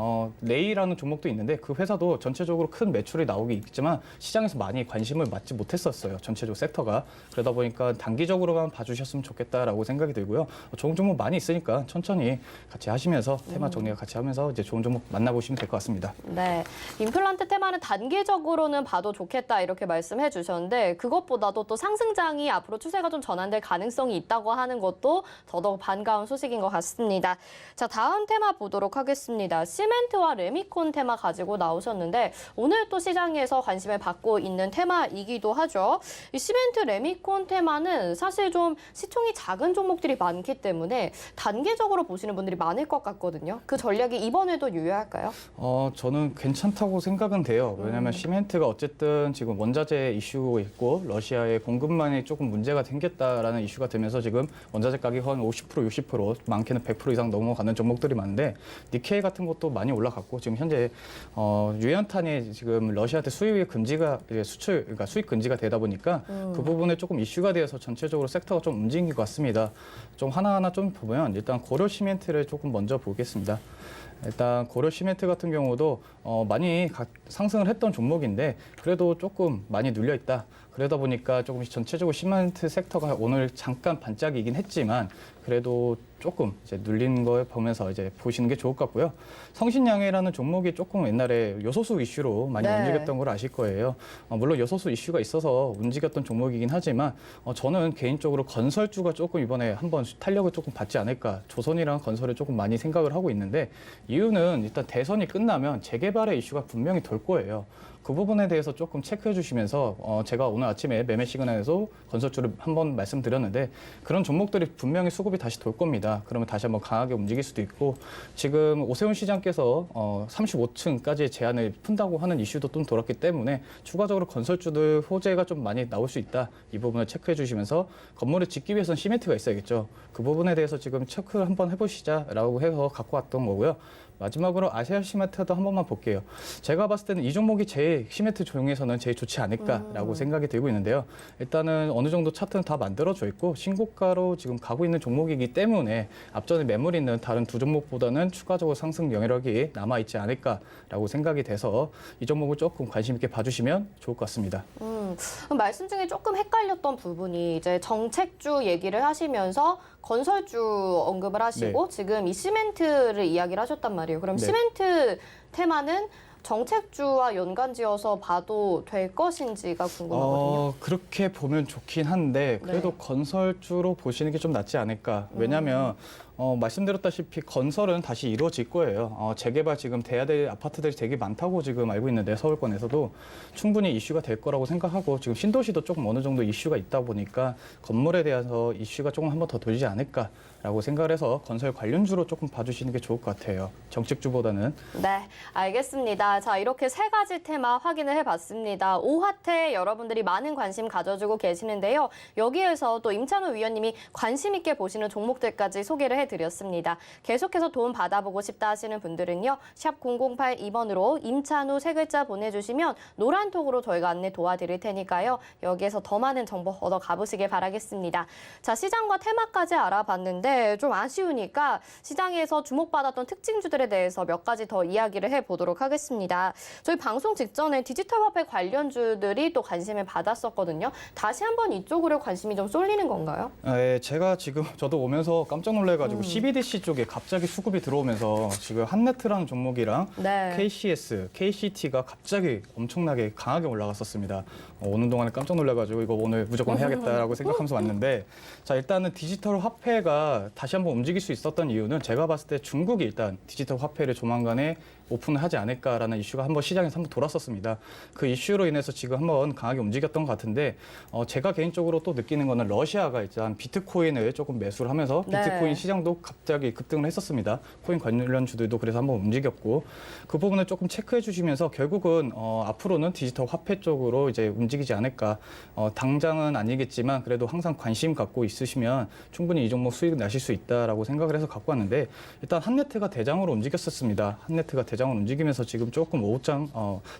레이라는 종목도 있는데 그 회사도 전체적으로 큰 매출이 나오기 있지만 시장에서 많이 관심을 받지 못했었어요. 전체적 섹터가. 그러다 보니까 단기적으로만 봐주셨으면 좋겠다라고 생각이 들고요. 좋은 종목 많이 있으니까 천천히 같이 하시면서 테마 정리를 같이 하면서 이제 좋은 종목 만나보시면 될 것 같습니다. 네, 임플란트 테마는 단기적으로는 봐도 좋겠다 이렇게 말씀해 주셨는데 그것보다도 또 상승장이 앞으로 추세가 좀 전환될 가능성이 있다고 하는 것도 더더욱 반가운 소식인 것 같습니다. 자, 다음 테마 보도록 하겠습니다. 시멘트와 레미콘 테마 가지고 나오셨는데 오늘 또 시장에서 관심을 받고 있는 테마이기도 하죠. 이 시멘트 레미콘 테마는 사실 좀 시총이 작은 종목들이 많기 때문에 단기적으로 보시는 분들이 많을 것 같거든요. 그 전략이 이번에도 유효할까요? 저는 괜찮다고 생각은 돼요. 왜냐하면 시멘트가 어쨌든 지금 원자재 이슈가 있고 러시아의 공급망에 조금 문제가 생겼다라는 이슈가 되면서 지금 원자재 가격이 한 50%, 60%, 많게는 100% 이상 넘어가는 종목들이 많은데 니켈 같은 것도 많이 올라갔고 지금 현재 유연탄이 지금 러시아한테 수입 금지가 그러니까 수입 금지가 되다 보니까 그 부분에 조금 이슈가 되어서 전체적으로 섹터가 좀 움직인 것 같습니다. 좀 하나하나 좀 보면 일단 고려 시멘트를 조금 먼저 보겠습니다. 일단 고려 시멘트 같은 경우도 많이 상승을 했던 종목인데 그래도 조금 많이 눌려 있다. 그러다 보니까 조금씩 전체적으로 시멘트 섹터가 오늘 잠깐 반짝이긴 했지만 그래도 조금 이제 눌린 걸 보면서 이제 보시는 게 좋을 것 같고요. 성신양해라는 종목이 조금 옛날에 요소수 이슈로 많이 움직였던 걸 아실 거예요. 물론 요소수 이슈가 있어서 움직였던 종목이긴 하지만 저는 개인적으로 건설주가 조금 이번에 한번 탄력을 조금 받지 않을까. 조선이랑 건설을 조금 많이 생각을 하고 있는데 이유는 일단 대선이 끝나면 재개발의 이슈가 분명히 돌 거예요. 그 부분에 대해서 조금 체크해 주시면서 제가 오늘 아침에 매매 시그널에서 건설주를 한번 말씀드렸는데 그런 종목들이 분명히 수급이 다시 돌 겁니다. 그러면 다시 한번 강하게 움직일 수도 있고 지금 오세훈 시장께서 35층까지 제한을 푼다고 하는 이슈도 좀 돌았기 때문에 추가적으로 건설주들 호재가 좀 많이 나올 수 있다. 이 부분을 체크해 주시면서 건물을 짓기 위해서는 시멘트가 있어야겠죠. 그 부분에 대해서 지금 체크를 한번 해보시자라고 해서 갖고 왔던 거고요. 마지막으로 아시아 시멘트도 한 번만 볼게요. 제가 봤을 때는 이 종목이 제일 시멘트 중에서는 제일 좋지 않을까라고 생각이 들고 있는데요. 일단은 어느 정도 차트는 다 만들어져 있고 신고가로 지금 가고 있는 종목이기 때문에 앞전에 매물 있는 다른 두 종목보다는 추가적으로 상승 영역이 남아있지 않을까라고 생각이 돼서 이 종목을 조금 관심 있게 봐주시면 좋을 것 같습니다. 말씀 중에 조금 헷갈렸던 부분이 이제 정책주 얘기를 하시면서 건설주 언급을 하시고 지금 이 시멘트를 이야기를 하셨단 말이에요. 그럼 시멘트 테마는 정책주와 연관지어서 봐도 될 것인지가 궁금하거든요. 그렇게 보면 좋긴 한데 그래도 건설주로 보시는 게 좀 낫지 않을까. 왜냐하면 말씀드렸다시피 건설은 다시 이루어질 거예요. 재개발 지금 돼야 될 아파트들이 되게 많다고 지금 알고 있는데 서울권에서도 충분히 이슈가 될 거라고 생각하고 지금 신도시도 조금 어느 정도 이슈가 있다 보니까 건물에 대해서 이슈가 조금 한 번 더 돌지 않을까라고 생각을 해서 건설 관련주로 조금 봐주시는 게 좋을 것 같아요. 정책주보다는. 네, 알겠습니다. 자, 이렇게 세 가지 테마 확인을 해봤습니다. 5화태 여러분들이 많은 관심 가져주고 계시는데요. 여기에서 또 임찬우 위원님이 관심 있게 보시는 종목들까지 소개를 해드렸습니다. 계속해서 도움 받아보고 싶다 하시는 분들은요. 샵 0082번으로 임찬우 세 글자 보내주시면 노란톡으로 저희가 안내 도와드릴 테니까요. 여기에서 더 많은 정보 얻어 가보시길 바라겠습니다. 자, 시장과 테마까지 알아봤는데 좀 아쉬우니까 시장에서 주목받았던 특징주들에 대해서 몇 가지 더 이야기를 해보도록 하겠습니다. 저희 방송 직전에 디지털 화폐 관련주들이 또 관심을 받았었거든요. 다시 한번 이쪽으로 관심이 좀 쏠리는 건가요? 네, 제가 지금 저도 오면서 깜짝 놀래가지고 CBDC 쪽에 갑자기 수급이 들어오면서 지금 한네트라는 종목이랑 KCS, KCT가 갑자기 엄청나게 강하게 올라갔었습니다. 오는 동안에 깜짝 놀래가지고 이거 오늘 무조건 해야겠다라고 생각하면서 왔는데 자 일단은 디지털 화폐가 다시 한번 움직일 수 있었던 이유는 제가 봤을 때 중국이 일단 디지털 화폐를 조만간에 오픈을 하지 않을까라는 이슈가 한번 시장에서 한번 돌았었습니다. 그 이슈로 인해서 지금 한번 강하게 움직였던 것 같은데 제가 개인적으로 또 느끼는 거는 러시아가 일단 비트코인을 조금 매수를 하면서 네. 비트코인 시장도 갑자기 급등을 했었습니다. 코인 관련주들도 그래서 한번 움직였고 그 부분을 조금 체크해 주시면서 결국은 앞으로는 디지털 화폐 쪽으로 이제 움직이지 않을까. 당장은 아니겠지만 그래도 항상 관심 갖고 있으시면 충분히 이 종목 수익 나실 수 있다라고 생각을 해서 갖고 왔는데 일단 한네트가 대장으로 움직였었습니다. 한네트가 대장으로 움직이면서 지금 조금 오후장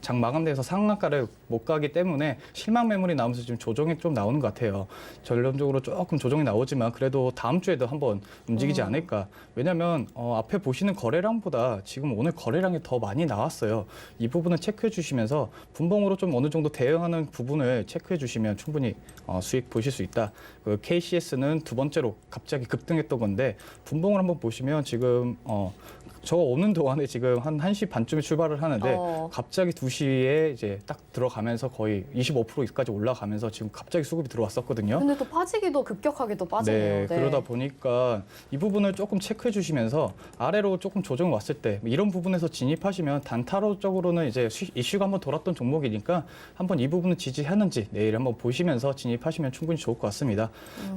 장 마감돼서 상한가를 못 가기 때문에 실망 매물이 나오면서 지금 조정이 좀 나오는 것 같아요. 전론적으로 조금 조정이 나오지만 그래도 다음 주에도 한번 움직이지 않을까. 왜냐하면 앞에 보시는 거래량보다 지금 오늘 거래량이 더 많이 나왔어요. 이 부분을 체크해 주시면서 분봉으로 좀 어느 정도 대응하는 부분을 체크해 주시면 충분히 수익 보실 수 있다. 그 KCS는 두 번째로 갑자기 급등했던 건데 분봉을 한번 보시면 지금 저 오는 동안에 지금 한 1시 반쯤에 출발을 하는데 갑자기 2시에 이제 딱 들어가면서 거의 25%까지 올라가면서 지금 갑자기 수급이 들어왔었거든요. 근데 또 빠지기도 급격하게 또 빠지네요. 네, 그러다 보니까 이 부분을 조금 체크해 주시면서 아래로 조금 조정이 왔을 때 이런 부분에서 진입하시면 단타로적으로는 이제 이슈가 한번 돌았던 종목이니까 한번 이 부분을 지지하는지 내일 한번 보시면서 진입하시면 충분히 좋을 것 같습니다.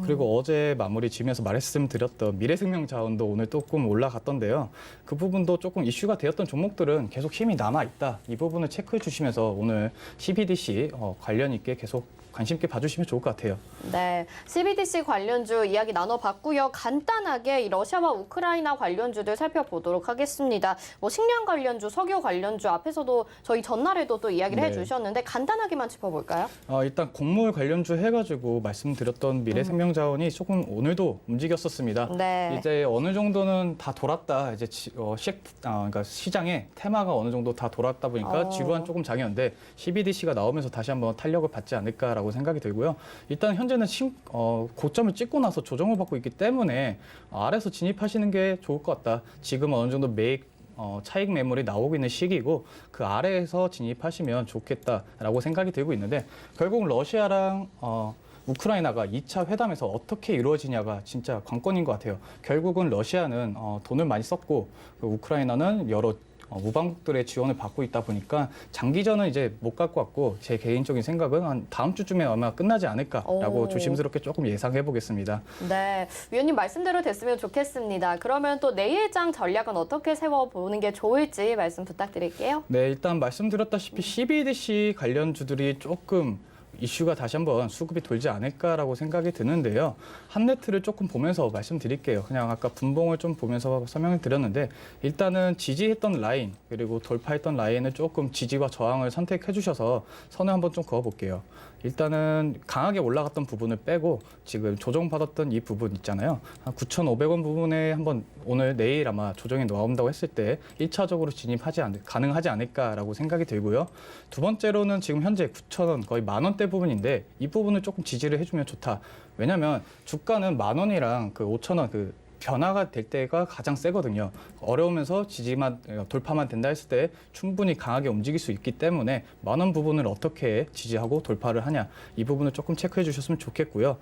그리고 어제 마무리 지면서 말씀드렸던 미래생명자원도 오늘 조금 올라갔던데요. 그 부분도 조금 이슈가 되었던 종목들은 계속 힘이 남아 있다. 이 부분을 체크해 주시면서 오늘 CBDC 관련 있게 계속 관심 있게 봐주시면 좋을 것 같아요. 네, CBDC 관련주 이야기 나눠봤고요. 간단하게 이 러시아와 우크라이나 관련주들 살펴보도록 하겠습니다. 뭐 식량 관련주, 석유 관련주 앞에서도 저희 전날에도 또 이야기를 네. 해주셨는데 간단하게만 짚어볼까요? 일단 곡물 관련주 해가지고 말씀드렸던 미래생명자원이 조금 오늘도 움직였었습니다. 네. 이제 어느 정도는 다 돌았다. 이제 그러니까 시장의 테마가 어느 정도 다 돌았다 보니까 지루한 조금 장이었는데 CBDC가 나오면서 다시 한번 탄력을 받지 않을까라고 생각이 들고요. 일단 현재는 고점을 찍고 나서 조정을 받고 있기 때문에 아래에서 진입하시는 게 좋을 것 같다. 지금 어느 정도 매입 차익 매물이 나오고 있는 시기이고 그 아래에서 진입하시면 좋겠다라고 생각이 들고 있는데 결국 러시아랑 우크라이나가 2차 회담에서 어떻게 이루어지냐가 진짜 관건인 것 같아요. 결국은 러시아는 돈을 많이 썼고 우크라이나는 여러 무방국들의 지원을 받고 있다 보니까 장기전은 이제 못 갈 것 같고 제 개인적인 생각은 한 다음 주쯤에 아마 끝나지 않을까라고 조심스럽게 조금 예상해 보겠습니다. 네, 위원님 말씀대로 됐으면 좋겠습니다. 그러면 또 내일장 전략은 어떻게 세워보는 게 좋을지 말씀 부탁드릴게요. 네, 일단 말씀드렸다시피 CBDC 관련주들이 조금 이슈가 다시 한번 수급이 돌지 않을까라고 생각이 드는데요. 한네트를 조금 보면서 말씀드릴게요. 그냥 아까 분봉을 좀 보면서 설명을 드렸는데 일단은 지지했던 라인 그리고 돌파했던 라인을 조금 지지와 저항을 선택해 주셔서 선을 한번 좀 그어볼게요. 일단은 강하게 올라갔던 부분을 빼고 지금 조정받았던 이 부분 있잖아요. 한 9,500원 부분에 한번 오늘 내일 아마 조정이 나온다고 했을 때 1차적으로 가능하지 않을까라고 생각이 들고요. 두 번째로는 지금 현재 9,000원 거의 10,000원대 부분인데 이 부분을 조금 지지를 해주면 좋다. 왜냐하면 주가는 10,000원이랑 그 5,000원 그 변화가 될 때가 가장 세거든요. 어려우면서 돌파만 된다 했을 때 충분히 강하게 움직일 수 있기 때문에 10,000원 부분을 어떻게 지지하고 돌파를 하냐 이 부분을 조금 체크해 주셨으면 좋겠고요.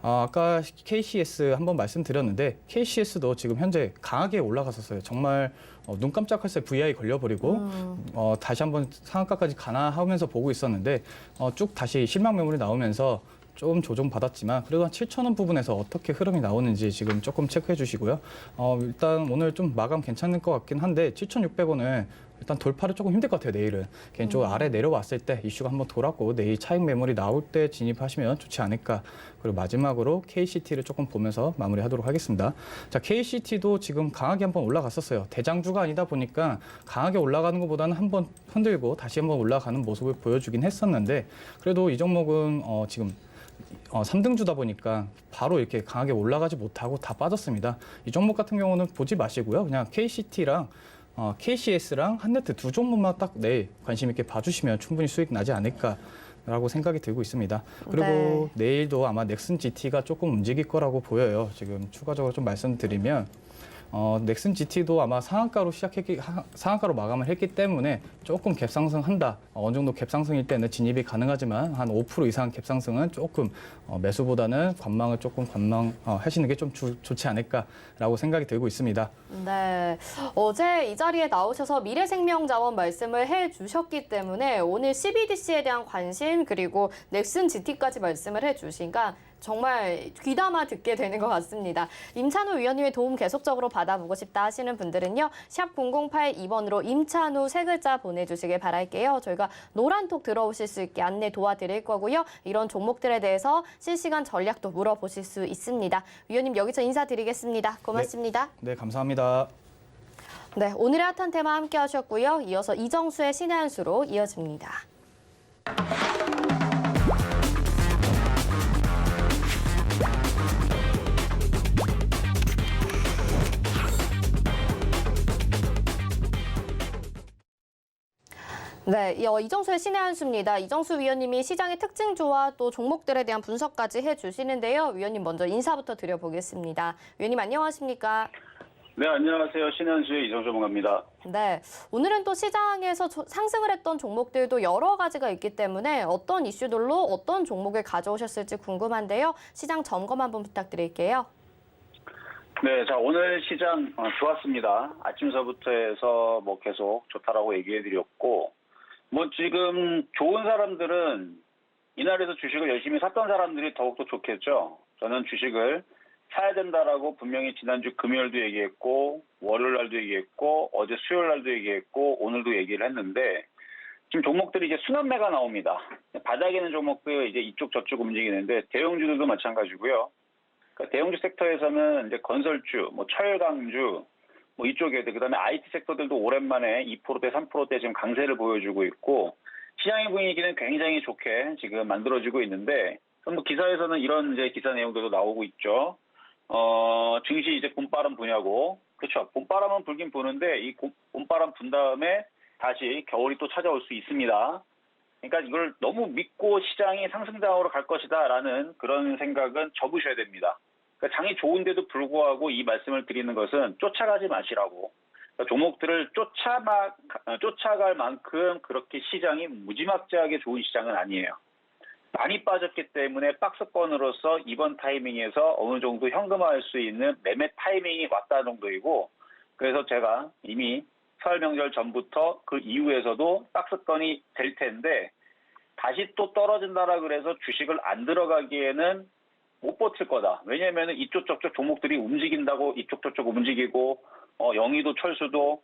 아까 KCS 한번 말씀드렸는데 KCS도 지금 현재 강하게 올라갔었어요. 정말 눈 깜짝할 새 VI 걸려버리고 다시 한번 상한가까지 가나 하면서 보고 있었는데 쭉 다시 실망 매물이 나오면서 좀 조정받았지만 그래도 한 7,000원 부분에서 어떻게 흐름이 나오는지 지금 조금 체크해 주시고요. 일단 오늘 좀 마감 괜찮을 것 같긴 한데 7,600원을 일단 돌파를 조금 힘들 것 같아요. 내일은 개인적으로 아래 내려왔을 때 이슈가 한번 돌았고 내일 차익 매물이 나올 때 진입하시면 좋지 않을까. 그리고 마지막으로 KCT를 조금 보면서 마무리하도록 하겠습니다. 자, KCT도 지금 강하게 한번 올라갔었어요. 대장주가 아니다 보니까 강하게 올라가는 것보다는 한번 흔들고 다시 한번 올라가는 모습을 보여주긴 했었는데 그래도 이 종목은 지금 3등주다 보니까 바로 이렇게 강하게 올라가지 못하고 다 빠졌습니다. 이 종목 같은 경우는 보지 마시고요. 그냥 KCT랑 KCS랑 한네트 두 종목만 딱 내일 관심 있게 봐주시면 충분히 수익 나지 않을까라고 생각이 들고 있습니다. 그리고 내일도 아마 넥슨 GT가 조금 움직일 거라고 보여요. 지금 추가적으로 좀 말씀드리면 넥슨 GT도 아마 상한가로 마감을 했기 때문에 조금 갭상승한다. 어느 정도 갭상승일 때는 진입이 가능하지만 한 5% 이상 갭상승은 조금 매수보다는 관망을 조금 관망하시는 게 좀 좋지 않을까라고 생각이 들고 있습니다. 네, 어제 이 자리에 나오셔서 미래생명자원 말씀을 해주셨기 때문에 오늘 CBDC에 대한 관심 그리고 넥슨 GT까지 말씀을 해주시니까 정말 귀담아 듣게 되는 것 같습니다. 임찬우 위원님의 도움 계속적으로 받아보고 싶다 하시는 분들은요. 샵 0082번으로 임찬우 세 글자 보내주시길 바랄게요. 저희가 노란톡 들어오실 수 있게 안내 도와드릴 거고요. 이런 종목들에 대해서 실시간 전략도 물어보실 수 있습니다. 위원님 여기서 인사드리겠습니다. 고맙습니다. 네, 감사합니다. 네, 오늘의 핫한 테마 함께 하셨고요. 이어서 이정수의 신의 한 수로 이어집니다. 네, 이정수의 신의 한 수입니다. 이정수 위원님이 시장의 특징주와 또 종목들에 대한 분석까지 해주시는데요. 위원님 먼저 인사부터 드려보겠습니다. 위원님 안녕하십니까? 네, 안녕하세요. 신한수의 이정조 전문가입니다. 네, 오늘은 또 시장에서 상승을 했던 종목들도 여러 가지가 있기 때문에 어떤 이슈들로 어떤 종목을 가져오셨을지 궁금한데요. 시장 점검 한번 부탁드릴게요. 네, 자, 오늘 시장 좋았습니다. 아침서부터 해서 뭐 계속 좋다라고 얘기해드렸고, 뭐 지금 좋은 사람들은 이날에서 주식을 열심히 샀던 사람들이 더욱더 좋겠죠. 저는 주식을 사야 된다라고 분명히 지난주 금요일도 얘기했고, 월요일 날도 얘기했고, 어제 수요일 날도 얘기했고, 오늘도 얘기를 했는데, 지금 종목들이 이제 순환매가 나옵니다. 바닥에 있는 종목들 이제 이쪽 저쪽 움직이는데, 대형주들도 마찬가지고요. 그러니까 대형주 섹터에서는 이제 건설주, 뭐 철강주, 뭐 이쪽에, 그 다음에 IT 섹터들도 오랜만에 2%대, 3%대 지금 강세를 보여주고 있고, 시장의 분위기는 굉장히 좋게 지금 만들어지고 있는데, 뭐 기사에서는 이런 이제 기사 내용들도 나오고 있죠. 증시 이제 봄바람 부냐고. 그렇죠. 봄바람은 불긴 부는데, 이 봄바람 분 다음에 다시 겨울이 또 찾아올 수 있습니다. 그러니까 이걸 너무 믿고 시장이 상승장으로 갈 것이다라는 그런 생각은 접으셔야 됩니다. 그러니까 장이 좋은데도 불구하고 이 말씀을 드리는 것은 쫓아가지 마시라고. 그러니까 종목들을 쫓아갈 만큼 그렇게 시장이 무지막지하게 좋은 시장은 아니에요. 많이 빠졌기 때문에 박스권으로서 이번 타이밍에서 어느 정도 현금화할 수 있는 매매 타이밍이 왔다 정도이고, 그래서 제가 이미 설 명절 전부터 그 이후에서도 박스권이 될 텐데, 다시 또 떨어진다라 그래서 주식을 안 들어가기에는 못 버틸 거다. 왜냐하면 이쪽 저쪽 종목들이 움직인다고 이쪽 저쪽 움직이고, 영희도 철수도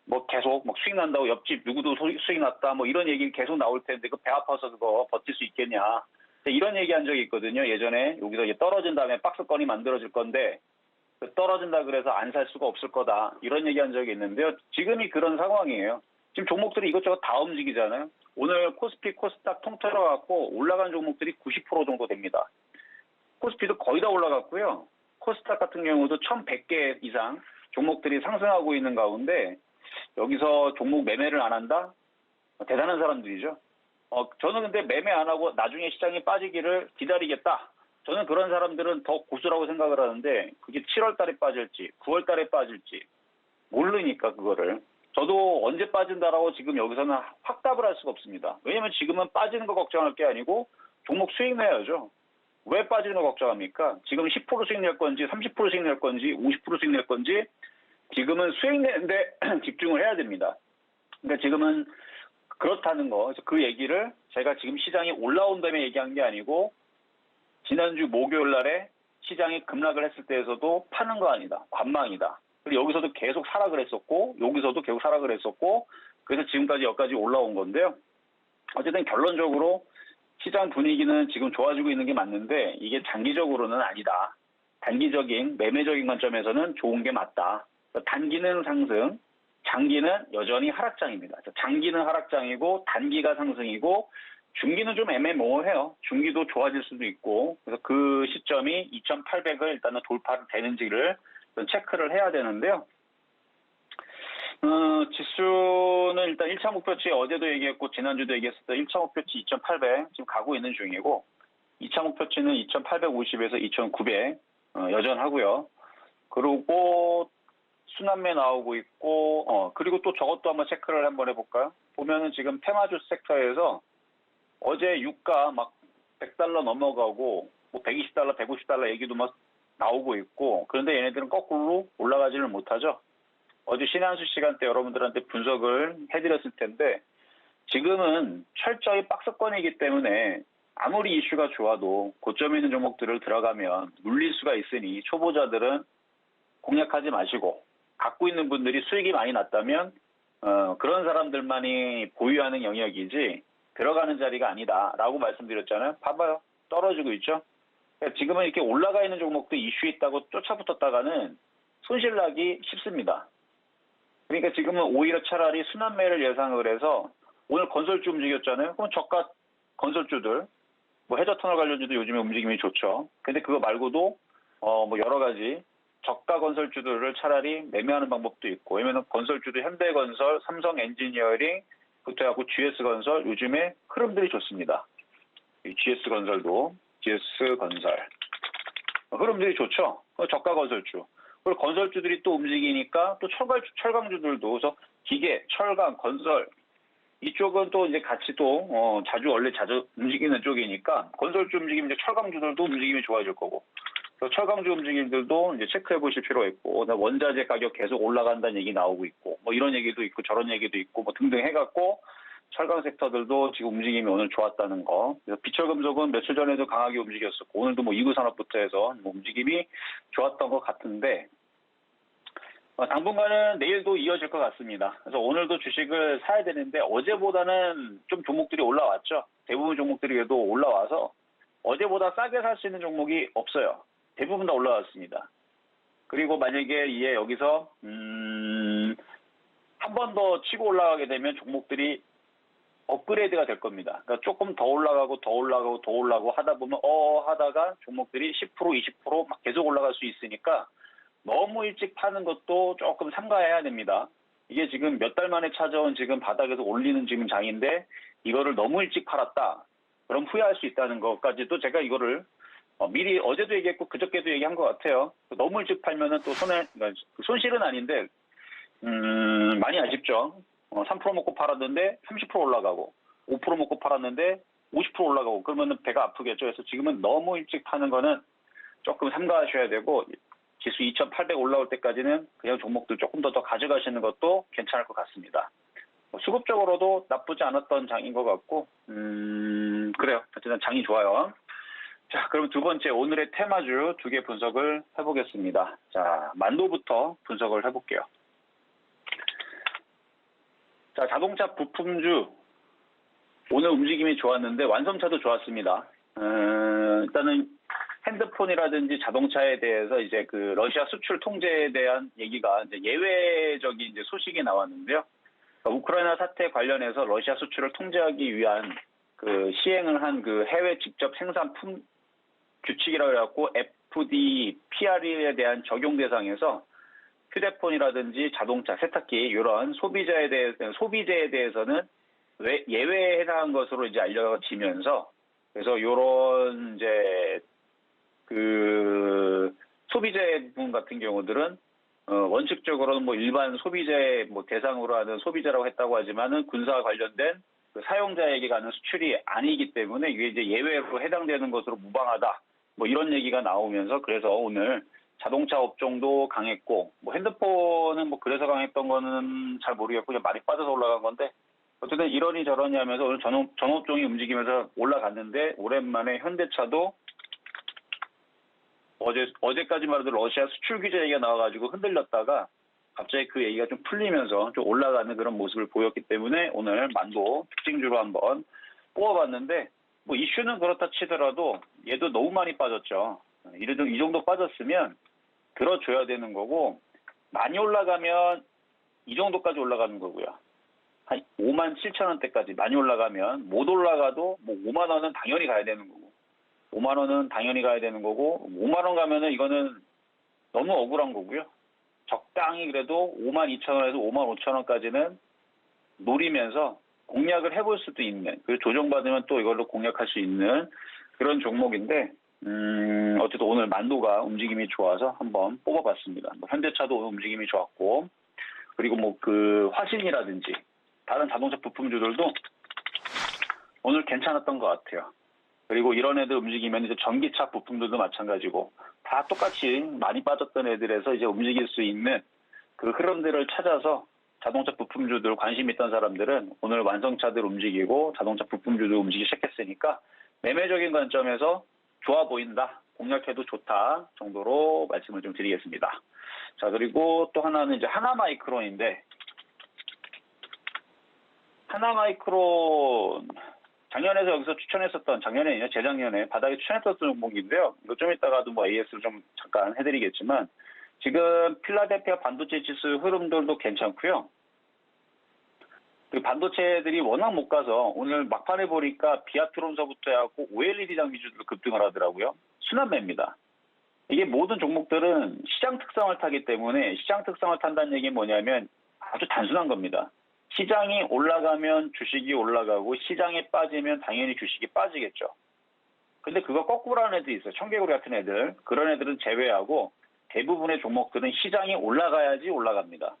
뭐 계속 막 수익 난다고 옆집 누구도 수익 났다 뭐 이런 얘기 계속 나올 텐데 그 배 아파서 그거 버틸 수 있겠냐. 이런 얘기 한 적이 있거든요. 예전에 여기서 이제 떨어진 다음에 박스권이 만들어질 건데 떨어진다 그래서 안 살 수가 없을 거다. 이런 얘기 한 적이 있는데요. 지금이 그런 상황이에요. 지금 종목들이 이것저것 다 움직이잖아요. 오늘 코스피, 코스닥 통틀어 갖고 올라간 종목들이 90% 정도 됩니다. 코스피도 거의 다 올라갔고요. 코스닥 같은 경우도 1,100개 이상 종목들이 상승하고 있는 가운데 여기서 종목 매매를 안 한다? 대단한 사람들이죠. 저는 근데 매매 안 하고 나중에 시장이 빠지기를 기다리겠다. 저는 그런 사람들은 더 고수라고 생각을 하는데 그게 7월 달에 빠질지 9월 달에 빠질지 모르니까 그거를. 저도 언제 빠진다라고 지금 여기서는 확답을 할 수가 없습니다. 왜냐하면 지금은 빠지는 거 걱정할 게 아니고 종목 수익 내야죠. 왜 빠지는 거 걱정합니까? 지금 10% 수익 낼 건지 30% 수익 낼 건지 50% 수익 낼 건지 지금은 수익 내는데 집중을 해야 됩니다. 그러니까 지금은 그렇다는 거. 그래서 그 얘기를 제가 지금 시장이 올라온 다음에 얘기한 게 아니고 지난주 목요일 날에 시장이 급락을 했을 때에서도 파는 거 아니다. 관망이다. 그리고 여기서도 계속 사락을 했었고 여기서도 계속 사락을 했었고 그래서 지금까지 여기까지 올라온 건데요. 어쨌든 결론적으로 시장 분위기는 지금 좋아지고 있는 게 맞는데 이게 장기적으로는 아니다. 단기적인 매매적인 관점에서는 좋은 게 맞다. 단기는 상승, 장기는 여전히 하락장입니다. 장기는 하락장이고 단기가 상승이고 중기는 좀 애매모호해요. 중기도 좋아질 수도 있고 그래서 그 시점이 2,800을 일단은 돌파를 되는지를 체크를 해야 되는데요. 지수는 일단 1차 목표치 어제도 얘기했고 지난주도 얘기했었던 1차 목표치 2,800 지금 가고 있는 중이고 2차 목표치는 2,850에서 2,900 여전하고요. 그리고 순환매 나오고 있고, 그리고 또 저것도 한번 체크를 한번 해볼까요? 보면은 지금 테마주 섹터에서 어제 유가 막 $100 넘어가고, 뭐 $120, $150 얘기도 막 나오고 있고, 그런데 얘네들은 거꾸로 올라가지를 못하죠. 어제 신한수 시간대 여러분들한테 분석을 해드렸을 텐데, 지금은 철저히 박스권이기 때문에 아무리 이슈가 좋아도 고점에 있는 종목들을 들어가면 물릴 수가 있으니 초보자들은 공략하지 마시고, 갖고 있는 분들이 수익이 많이 났다면 그런 사람들만이 보유하는 영역이지 들어가는 자리가 아니다라고 말씀드렸잖아요. 봐봐요. 떨어지고 있죠. 그러니까 지금은 이렇게 올라가 있는 종목도 이슈 있다고 쫓아붙었다가는 손실나기 쉽습니다. 그러니까 지금은 오히려 차라리 순환매를 예상을 해서 오늘 건설주 움직였잖아요. 그럼 저가 건설주들, 뭐 해저터널 관련주도 요즘에 움직임이 좋죠. 근데 그거 말고도 뭐 여러 가지 저가 건설주들을 차라리 매매하는 방법도 있고, 왜냐면 건설주도 현대건설, 삼성엔지니어링, 그것도 GS건설 요즘에 흐름들이 좋습니다. 이 GS건설도 GS건설 흐름들이 좋죠. 저가 건설주. 그리고 건설주들이 또 움직이니까 또 철강주들도, 그래서 기계, 철강, 건설 이쪽은 또 이제 같이 또 자주 움직이는 쪽이니까 건설주 움직이면 이제 철강주들도 움직임이 좋아질 거고, 철강주 움직임들도 이제 체크해 보실 필요가 있고, 원자재 가격 계속 올라간다는 얘기 나오고 있고, 뭐 이런 얘기도 있고 저런 얘기도 있고 뭐 등등 해갖고 철강 섹터들도 지금 움직임이 오늘 좋았다는 거. 그래서 비철금속은 며칠 전에도 강하게 움직였었고, 오늘도 뭐 이구산업부터 해서 뭐 움직임이 좋았던 것 같은데, 당분간은 내일도 이어질 것 같습니다. 그래서 오늘도 주식을 사야 되는데 어제보다는 좀 종목들이 올라왔죠. 대부분 종목들이 그래도 올라와서 어제보다 싸게 살 수 있는 종목이 없어요. 대부분 다 올라왔습니다. 그리고 만약에 이게 여기서 한 번 더 치고 올라가게 되면 종목들이 업그레이드가 될 겁니다. 그러니까 조금 더 올라가고 더 올라가고 더 올라가고 하다 보면 하다가 종목들이 10% 20% 막 계속 올라갈 수 있으니까 너무 일찍 파는 것도 조금 삼가해야 됩니다. 이게 지금 몇 달 만에 찾아온 지금 바닥에서 올리는 지금 장인데 이거를 너무 일찍 팔았다. 그럼 후회할 수 있다는 것까지도 제가 이거를 미리 어제도 얘기했고 그저께도 얘기한 것 같아요. 너무 일찍 팔면은 또 손실은 아닌데 많이 아쉽죠. 3% 먹고 팔았는데 30% 올라가고 5% 먹고 팔았는데 50% 올라가고 그러면은 배가 아프겠죠. 그래서 지금은 너무 일찍 파는 거는 조금 삼가하셔야 되고, 지수 2,800 올라올 때까지는 그냥 종목들 조금 더 가져가시는 것도 괜찮을 것 같습니다. 수급적으로도 나쁘지 않았던 장인 것 같고, 그래요. 어쨌든 장이 좋아요. 자, 그럼 두 번째 오늘의 테마주 두 개 분석을 해보겠습니다. 자, 만도부터 분석을 해볼게요. 자, 자동차 부품주 오늘 움직임이 좋았는데 완성차도 좋았습니다. 일단은 핸드폰이라든지 자동차에 대해서 이제 그 러시아 수출 통제에 대한 얘기가 이제 예외적인 이제 소식이 나왔는데요. 그러니까 우크라이나 사태 관련해서 러시아 수출을 통제하기 위한 그 시행을 한 그 해외 직접 생산품 규칙이라고 해갖고 FDPR에 대한 적용 대상에서 휴대폰이라든지 자동차, 세탁기 이런 소비재에 대해서는 예외에 해당한 것으로 이제 알려지면서, 그래서 이런 이제 그 소비재 부분 같은 경우들은 원칙적으로는 뭐 일반 소비재 뭐 대상으로 하는 소비재라고 했다고 하지만은 군사 관련된 그 사용자에게 가는 수출이 아니기 때문에 이게 이제 예외로 해당되는 것으로 무방하다. 뭐 이런 얘기가 나오면서 그래서 오늘 자동차 업종도 강했고, 뭐 핸드폰은 뭐 그래서 강했던 거는 잘 모르겠고 그냥 많이 빠져서 올라간 건데, 어쨌든 이러니 저러니 하면서 오늘 전업종이 움직이면서 올라갔는데, 오랜만에 현대차도 어제까지만 해도 러시아 수출 규제 얘기가 나와가지고 흔들렸다가 갑자기 그 얘기가 좀 풀리면서 좀 올라가는 그런 모습을 보였기 때문에 오늘 만도 특징주로 한번 뽑아봤는데, 뭐 이슈는 그렇다 치더라도 얘도 너무 많이 빠졌죠. 이 정도 빠졌으면 들어줘야 되는 거고, 많이 올라가면 이 정도까지 올라가는 거고요. 한 57,000원대까지 많이 올라가면, 못 올라가도 뭐 5만 원은 당연히 가야 되는 거고, 5만 원은 당연히 가야 되는 거고, 5만 원 가면은 이거는 너무 억울한 거고요. 적당히 그래도 52,000원에서 55,000원까지는 노리면서 공략을 해볼 수도 있는, 그리고 조정받으면 또 이걸로 공략할 수 있는 그런 종목인데, 어쨌든 오늘 만도가 움직임이 좋아서 한번 뽑아봤습니다. 뭐 현대차도 오늘 움직임이 좋았고, 그리고 뭐 그 화신이라든지 다른 자동차 부품주들도 오늘 괜찮았던 것 같아요. 그리고 이런 애들 움직이면 이제 전기차 부품들도 마찬가지고 다 똑같이 많이 빠졌던 애들에서 이제 움직일 수 있는 그 흐름들을 찾아서 자동차 부품주들 관심 있던 사람들은 오늘 완성차들 움직이고 자동차 부품주들 움직이기 시작했으니까 매매적인 관점에서 좋아 보인다, 공략해도 좋다 정도로 말씀을 좀 드리겠습니다. 자, 그리고 또 하나는 이제 하나마이크론인데, 하나마이크론 작년에서 여기서 추천했었던, 작년에 아니라 재작년에 바닥에 추천했었던 종목인데요. 이거 좀 이따가도 뭐 AS를 좀 잠깐 해드리겠지만, 지금 필라델피아 반도체 지수 흐름들도 괜찮고요. 그 반도체들이 워낙 못 가서 오늘 막판에 보니까 비아트론서부터 해갖고 OLED 장비주들 급등을 하더라고요. 순환매입니다. 이게 모든 종목들은 시장 특성을 타기 때문에, 시장 특성을 탄다는 얘기는 뭐냐면 아주 단순한 겁니다. 시장이 올라가면 주식이 올라가고 시장이 빠지면 당연히 주식이 빠지겠죠. 근데 그거 거꾸로 하는 애들이 있어요. 청개구리 같은 애들. 그런 애들은 제외하고 대부분의 종목들은 시장이 올라가야지 올라갑니다.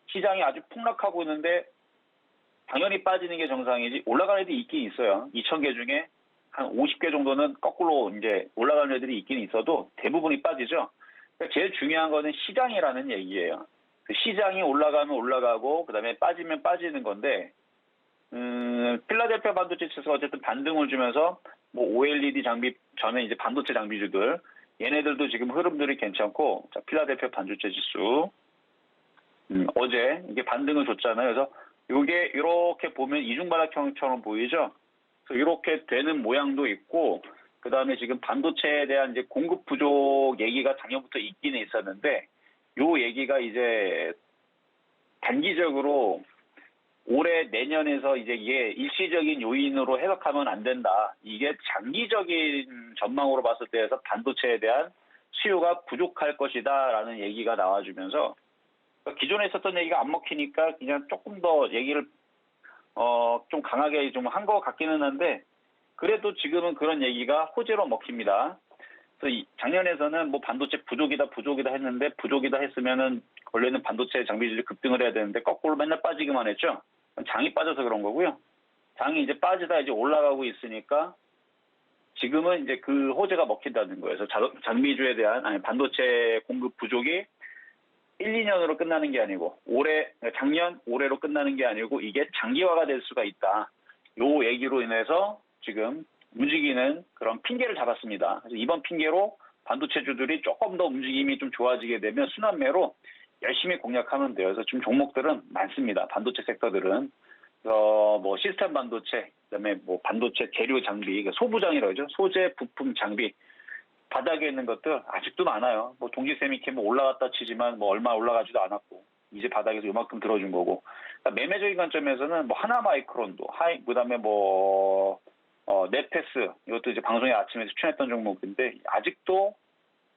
시장이 아주 폭락하고 있는데 당연히 빠지는 게 정상이지, 올라가는 애들이 있긴 있어요. 2,000개 중에 한 50개 정도는 거꾸로 이제 올라가는 애들이 있긴 있어도 대부분이 빠지죠. 그러니까 제일 중요한 거는 시장이라는 얘기예요. 그 시장이 올라가면 올라가고 그다음에 빠지면 빠지는 건데, 필라델피아 반도체 지수가 어쨌든 반등을 주면서 뭐 OLED 장비 전에 이제 반도체 장비주들 얘네들도 지금 흐름들이 괜찮고, 자, 필라델피아 반도체 지수 어제 이게 반등을 줬잖아요. 그래서 이게 이렇게 보면 이중바닥형처럼 보이죠. 그래서 이렇게 되는 모양도 있고, 그 다음에 지금 반도체에 대한 이제 공급 부족 얘기가 작년부터 있기는 있었는데, 요 얘기가 이제 단기적으로 올해 내년에서 이제 이게 일시적인 요인으로 해석하면 안 된다. 이게 장기적인 전망으로 봤을 때에서 반도체에 대한 수요가 부족할 것이다라는 얘기가 나와주면서, 기존에 있었던 얘기가 안 먹히니까 그냥 조금 더 얘기를 좀 강하게 좀 한 것 같기는 한데, 그래도 지금은 그런 얘기가 호재로 먹힙니다. 그래서 작년에서는 뭐 반도체 부족이다 했는데, 부족이다 했으면은 원래는 반도체 장비주들이 급등을 해야 되는데 거꾸로 맨날 빠지기만 했죠. 장이 빠져서 그런 거고요. 장이 이제 빠지다 이제 올라가고 있으니까 지금은 이제 그 호재가 먹힌다는 거예요. 그래서 장비주에 대한, 아니 반도체 공급 부족이 1, 2년으로 끝나는 게 아니고 작년, 올해로 끝나는 게 아니고 이게 장기화가 될 수가 있다. 요 얘기로 인해서 지금 움직이는 그런 핑계를 잡았습니다. 그래서 이번 핑계로 반도체주들이 조금 더 움직임이 좀 좋아지게 되면 순환매로 열심히 공략하면 돼요. 그래서 지금 종목들은 많습니다. 반도체 섹터들은. 뭐 시스템 반도체, 그다음에 뭐 반도체 재료 장비, 소부장이라고 하죠. 소재, 부품, 장비. 바닥에 있는 것들 아직도 많아요. 뭐 동기세미캠 뭐 올라갔다 치지만 뭐 얼마 올라가지도 않았고 이제 바닥에서 요만큼 들어준 거고. 그러니까 매매적인 관점에서는 뭐 하나마이크론도 그다음에 뭐 네페스, 이것도 이제 방송에 아침에 추천했던 종목인데 아직도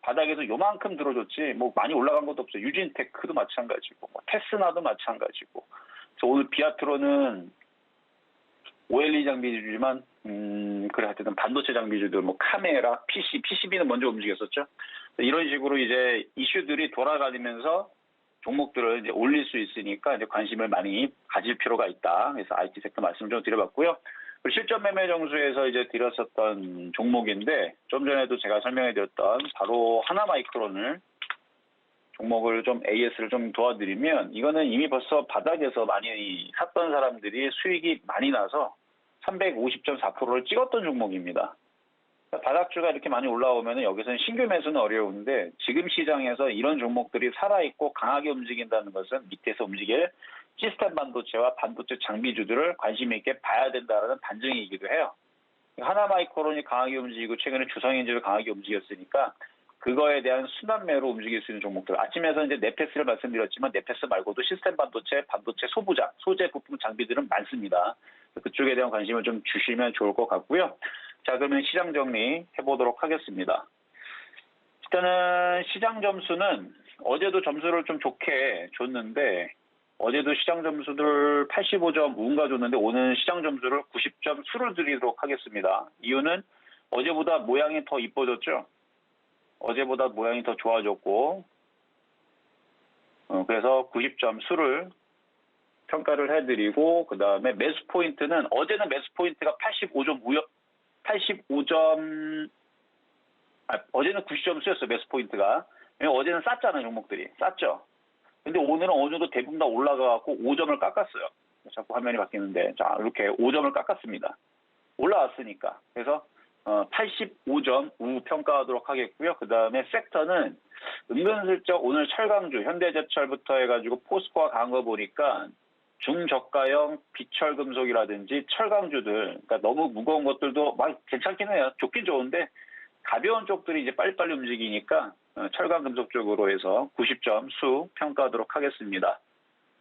바닥에서 요만큼 들어줬지 뭐 많이 올라간 것도 없어요. 유진테크도 마찬가지고 뭐 테스나도 마찬가지고. 그래서 오늘 비아트로는 OLED 장비주지만 그래 하여튼 반도체 장비주들 뭐 카메라, PCB는 먼저 움직였었죠. 이런 식으로 이제 이슈들이 돌아다니면서 종목들을 이제 올릴 수 있으니까 이제 관심을 많이 가질 필요가 있다. 그래서 IT 섹터 말씀을 좀 드려봤고요. 실전 매매 정수에서 이제 드렸었던 종목인데, 좀 전에도 제가 설명해드렸던 바로 하나마이크론을 종목을 좀 AS를 좀 도와드리면, 이거는 이미 벌써 바닥에서 많이 샀던 사람들이 수익이 많이 나서 350.4%를 찍었던 종목입니다. 바닥주가 이렇게 많이 올라오면 여기서는 신규 매수는 어려운데, 지금 시장에서 이런 종목들이 살아있고 강하게 움직인다는 것은 밑에서 움직일 시스템 반도체와 반도체 장비주들을 관심 있게 봐야 된다는 반증이기도 해요. 하나마이크론이 강하게 움직이고 최근에 주성인지도 강하게 움직였으니까 그거에 대한 순환매로 움직일 수 있는 종목들. 아침에서 이제 네페스를 말씀드렸지만 네페스 말고도 시스템 반도체, 반도체 소부장, 소재 부품 장비들은 많습니다. 그쪽에 대한 관심을 좀 주시면 좋을 것 같고요. 자, 그러면 시장 정리 해보도록 하겠습니다. 일단은 시장 점수는 어제도 점수를 좀 좋게 줬는데, 어제도 시장 점수들 85점 우은가 줬는데 오늘 시장 점수를 90점 수를 드리도록 하겠습니다. 이유는 어제보다 모양이 더 이뻐졌죠. 어제보다 모양이 더 좋아졌고 그래서 90점 수를 평가를 해드리고 그다음에 매수 포인트는 어제는 매수 포인트가 어제는 90점 수였어요. 매수 포인트가. 왜냐면 어제는 쌌잖아요. 종목들이. 쌌죠. 근데 오늘은 어느 정도 대부분 다 올라가갖고 5점을 깎았어요. 자꾸 화면이 바뀌는데 자 이렇게 5점을 깎았습니다. 올라왔으니까. 그래서 85점 우후 평가하도록 하겠고요. 그다음에 섹터는 은근슬쩍 오늘 철강주 현대제철부터 해가지고 포스코가 강한 거 보니까 중저가형 비철금속이라든지 철강주들 그러니까 너무 무거운 것들도 막 괜찮긴 해요. 좋긴 좋은데 가벼운 쪽들이 이제 빨리빨리 움직이니까 철강금속 쪽으로 해서 90점 수 평가하도록 하겠습니다.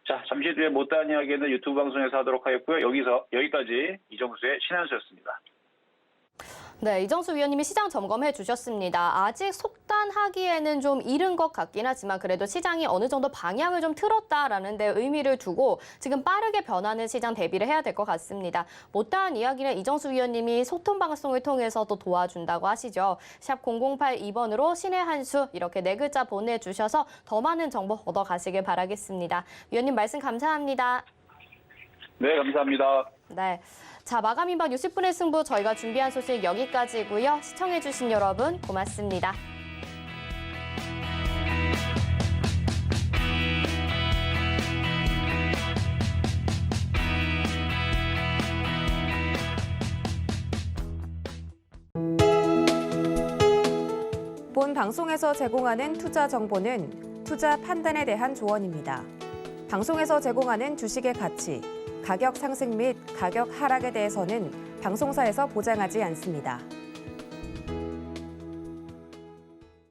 자, 잠시 뒤에 못다한 이야기는 유튜브 방송에서 하도록 하겠고요. 여기까지 이정수의 신한수였습니다. 네, 이정수 위원님이 시장 점검해 주셨습니다. 아직 속단하기에는 좀 이른 것 같긴 하지만 그래도 시장이 어느 정도 방향을 좀 틀었다라는 데 의미를 두고 지금 빠르게 변하는 시장 대비를 해야 될 것 같습니다. 못다한 이야기는 이정수 위원님이 소통 방송을 통해서 또 도와준다고 하시죠. 샵 0082번으로 신의 한 수 이렇게 4글자 보내주셔서 더 많은 정보 얻어가시길 바라겠습니다. 위원님 말씀 감사합니다. 네, 감사합니다. 네. 자, 마감 임박 60분의 승부 저희가 준비한 소식 여기까지고요. 시청해주신 여러분 고맙습니다. 본 방송에서 제공하는 투자 정보는 투자 판단에 대한 조언입니다. 방송에서 제공하는 주식의 가치, 가격 상승 및 가격 하락에 대해서는 방송사에서 보장하지 않습니다.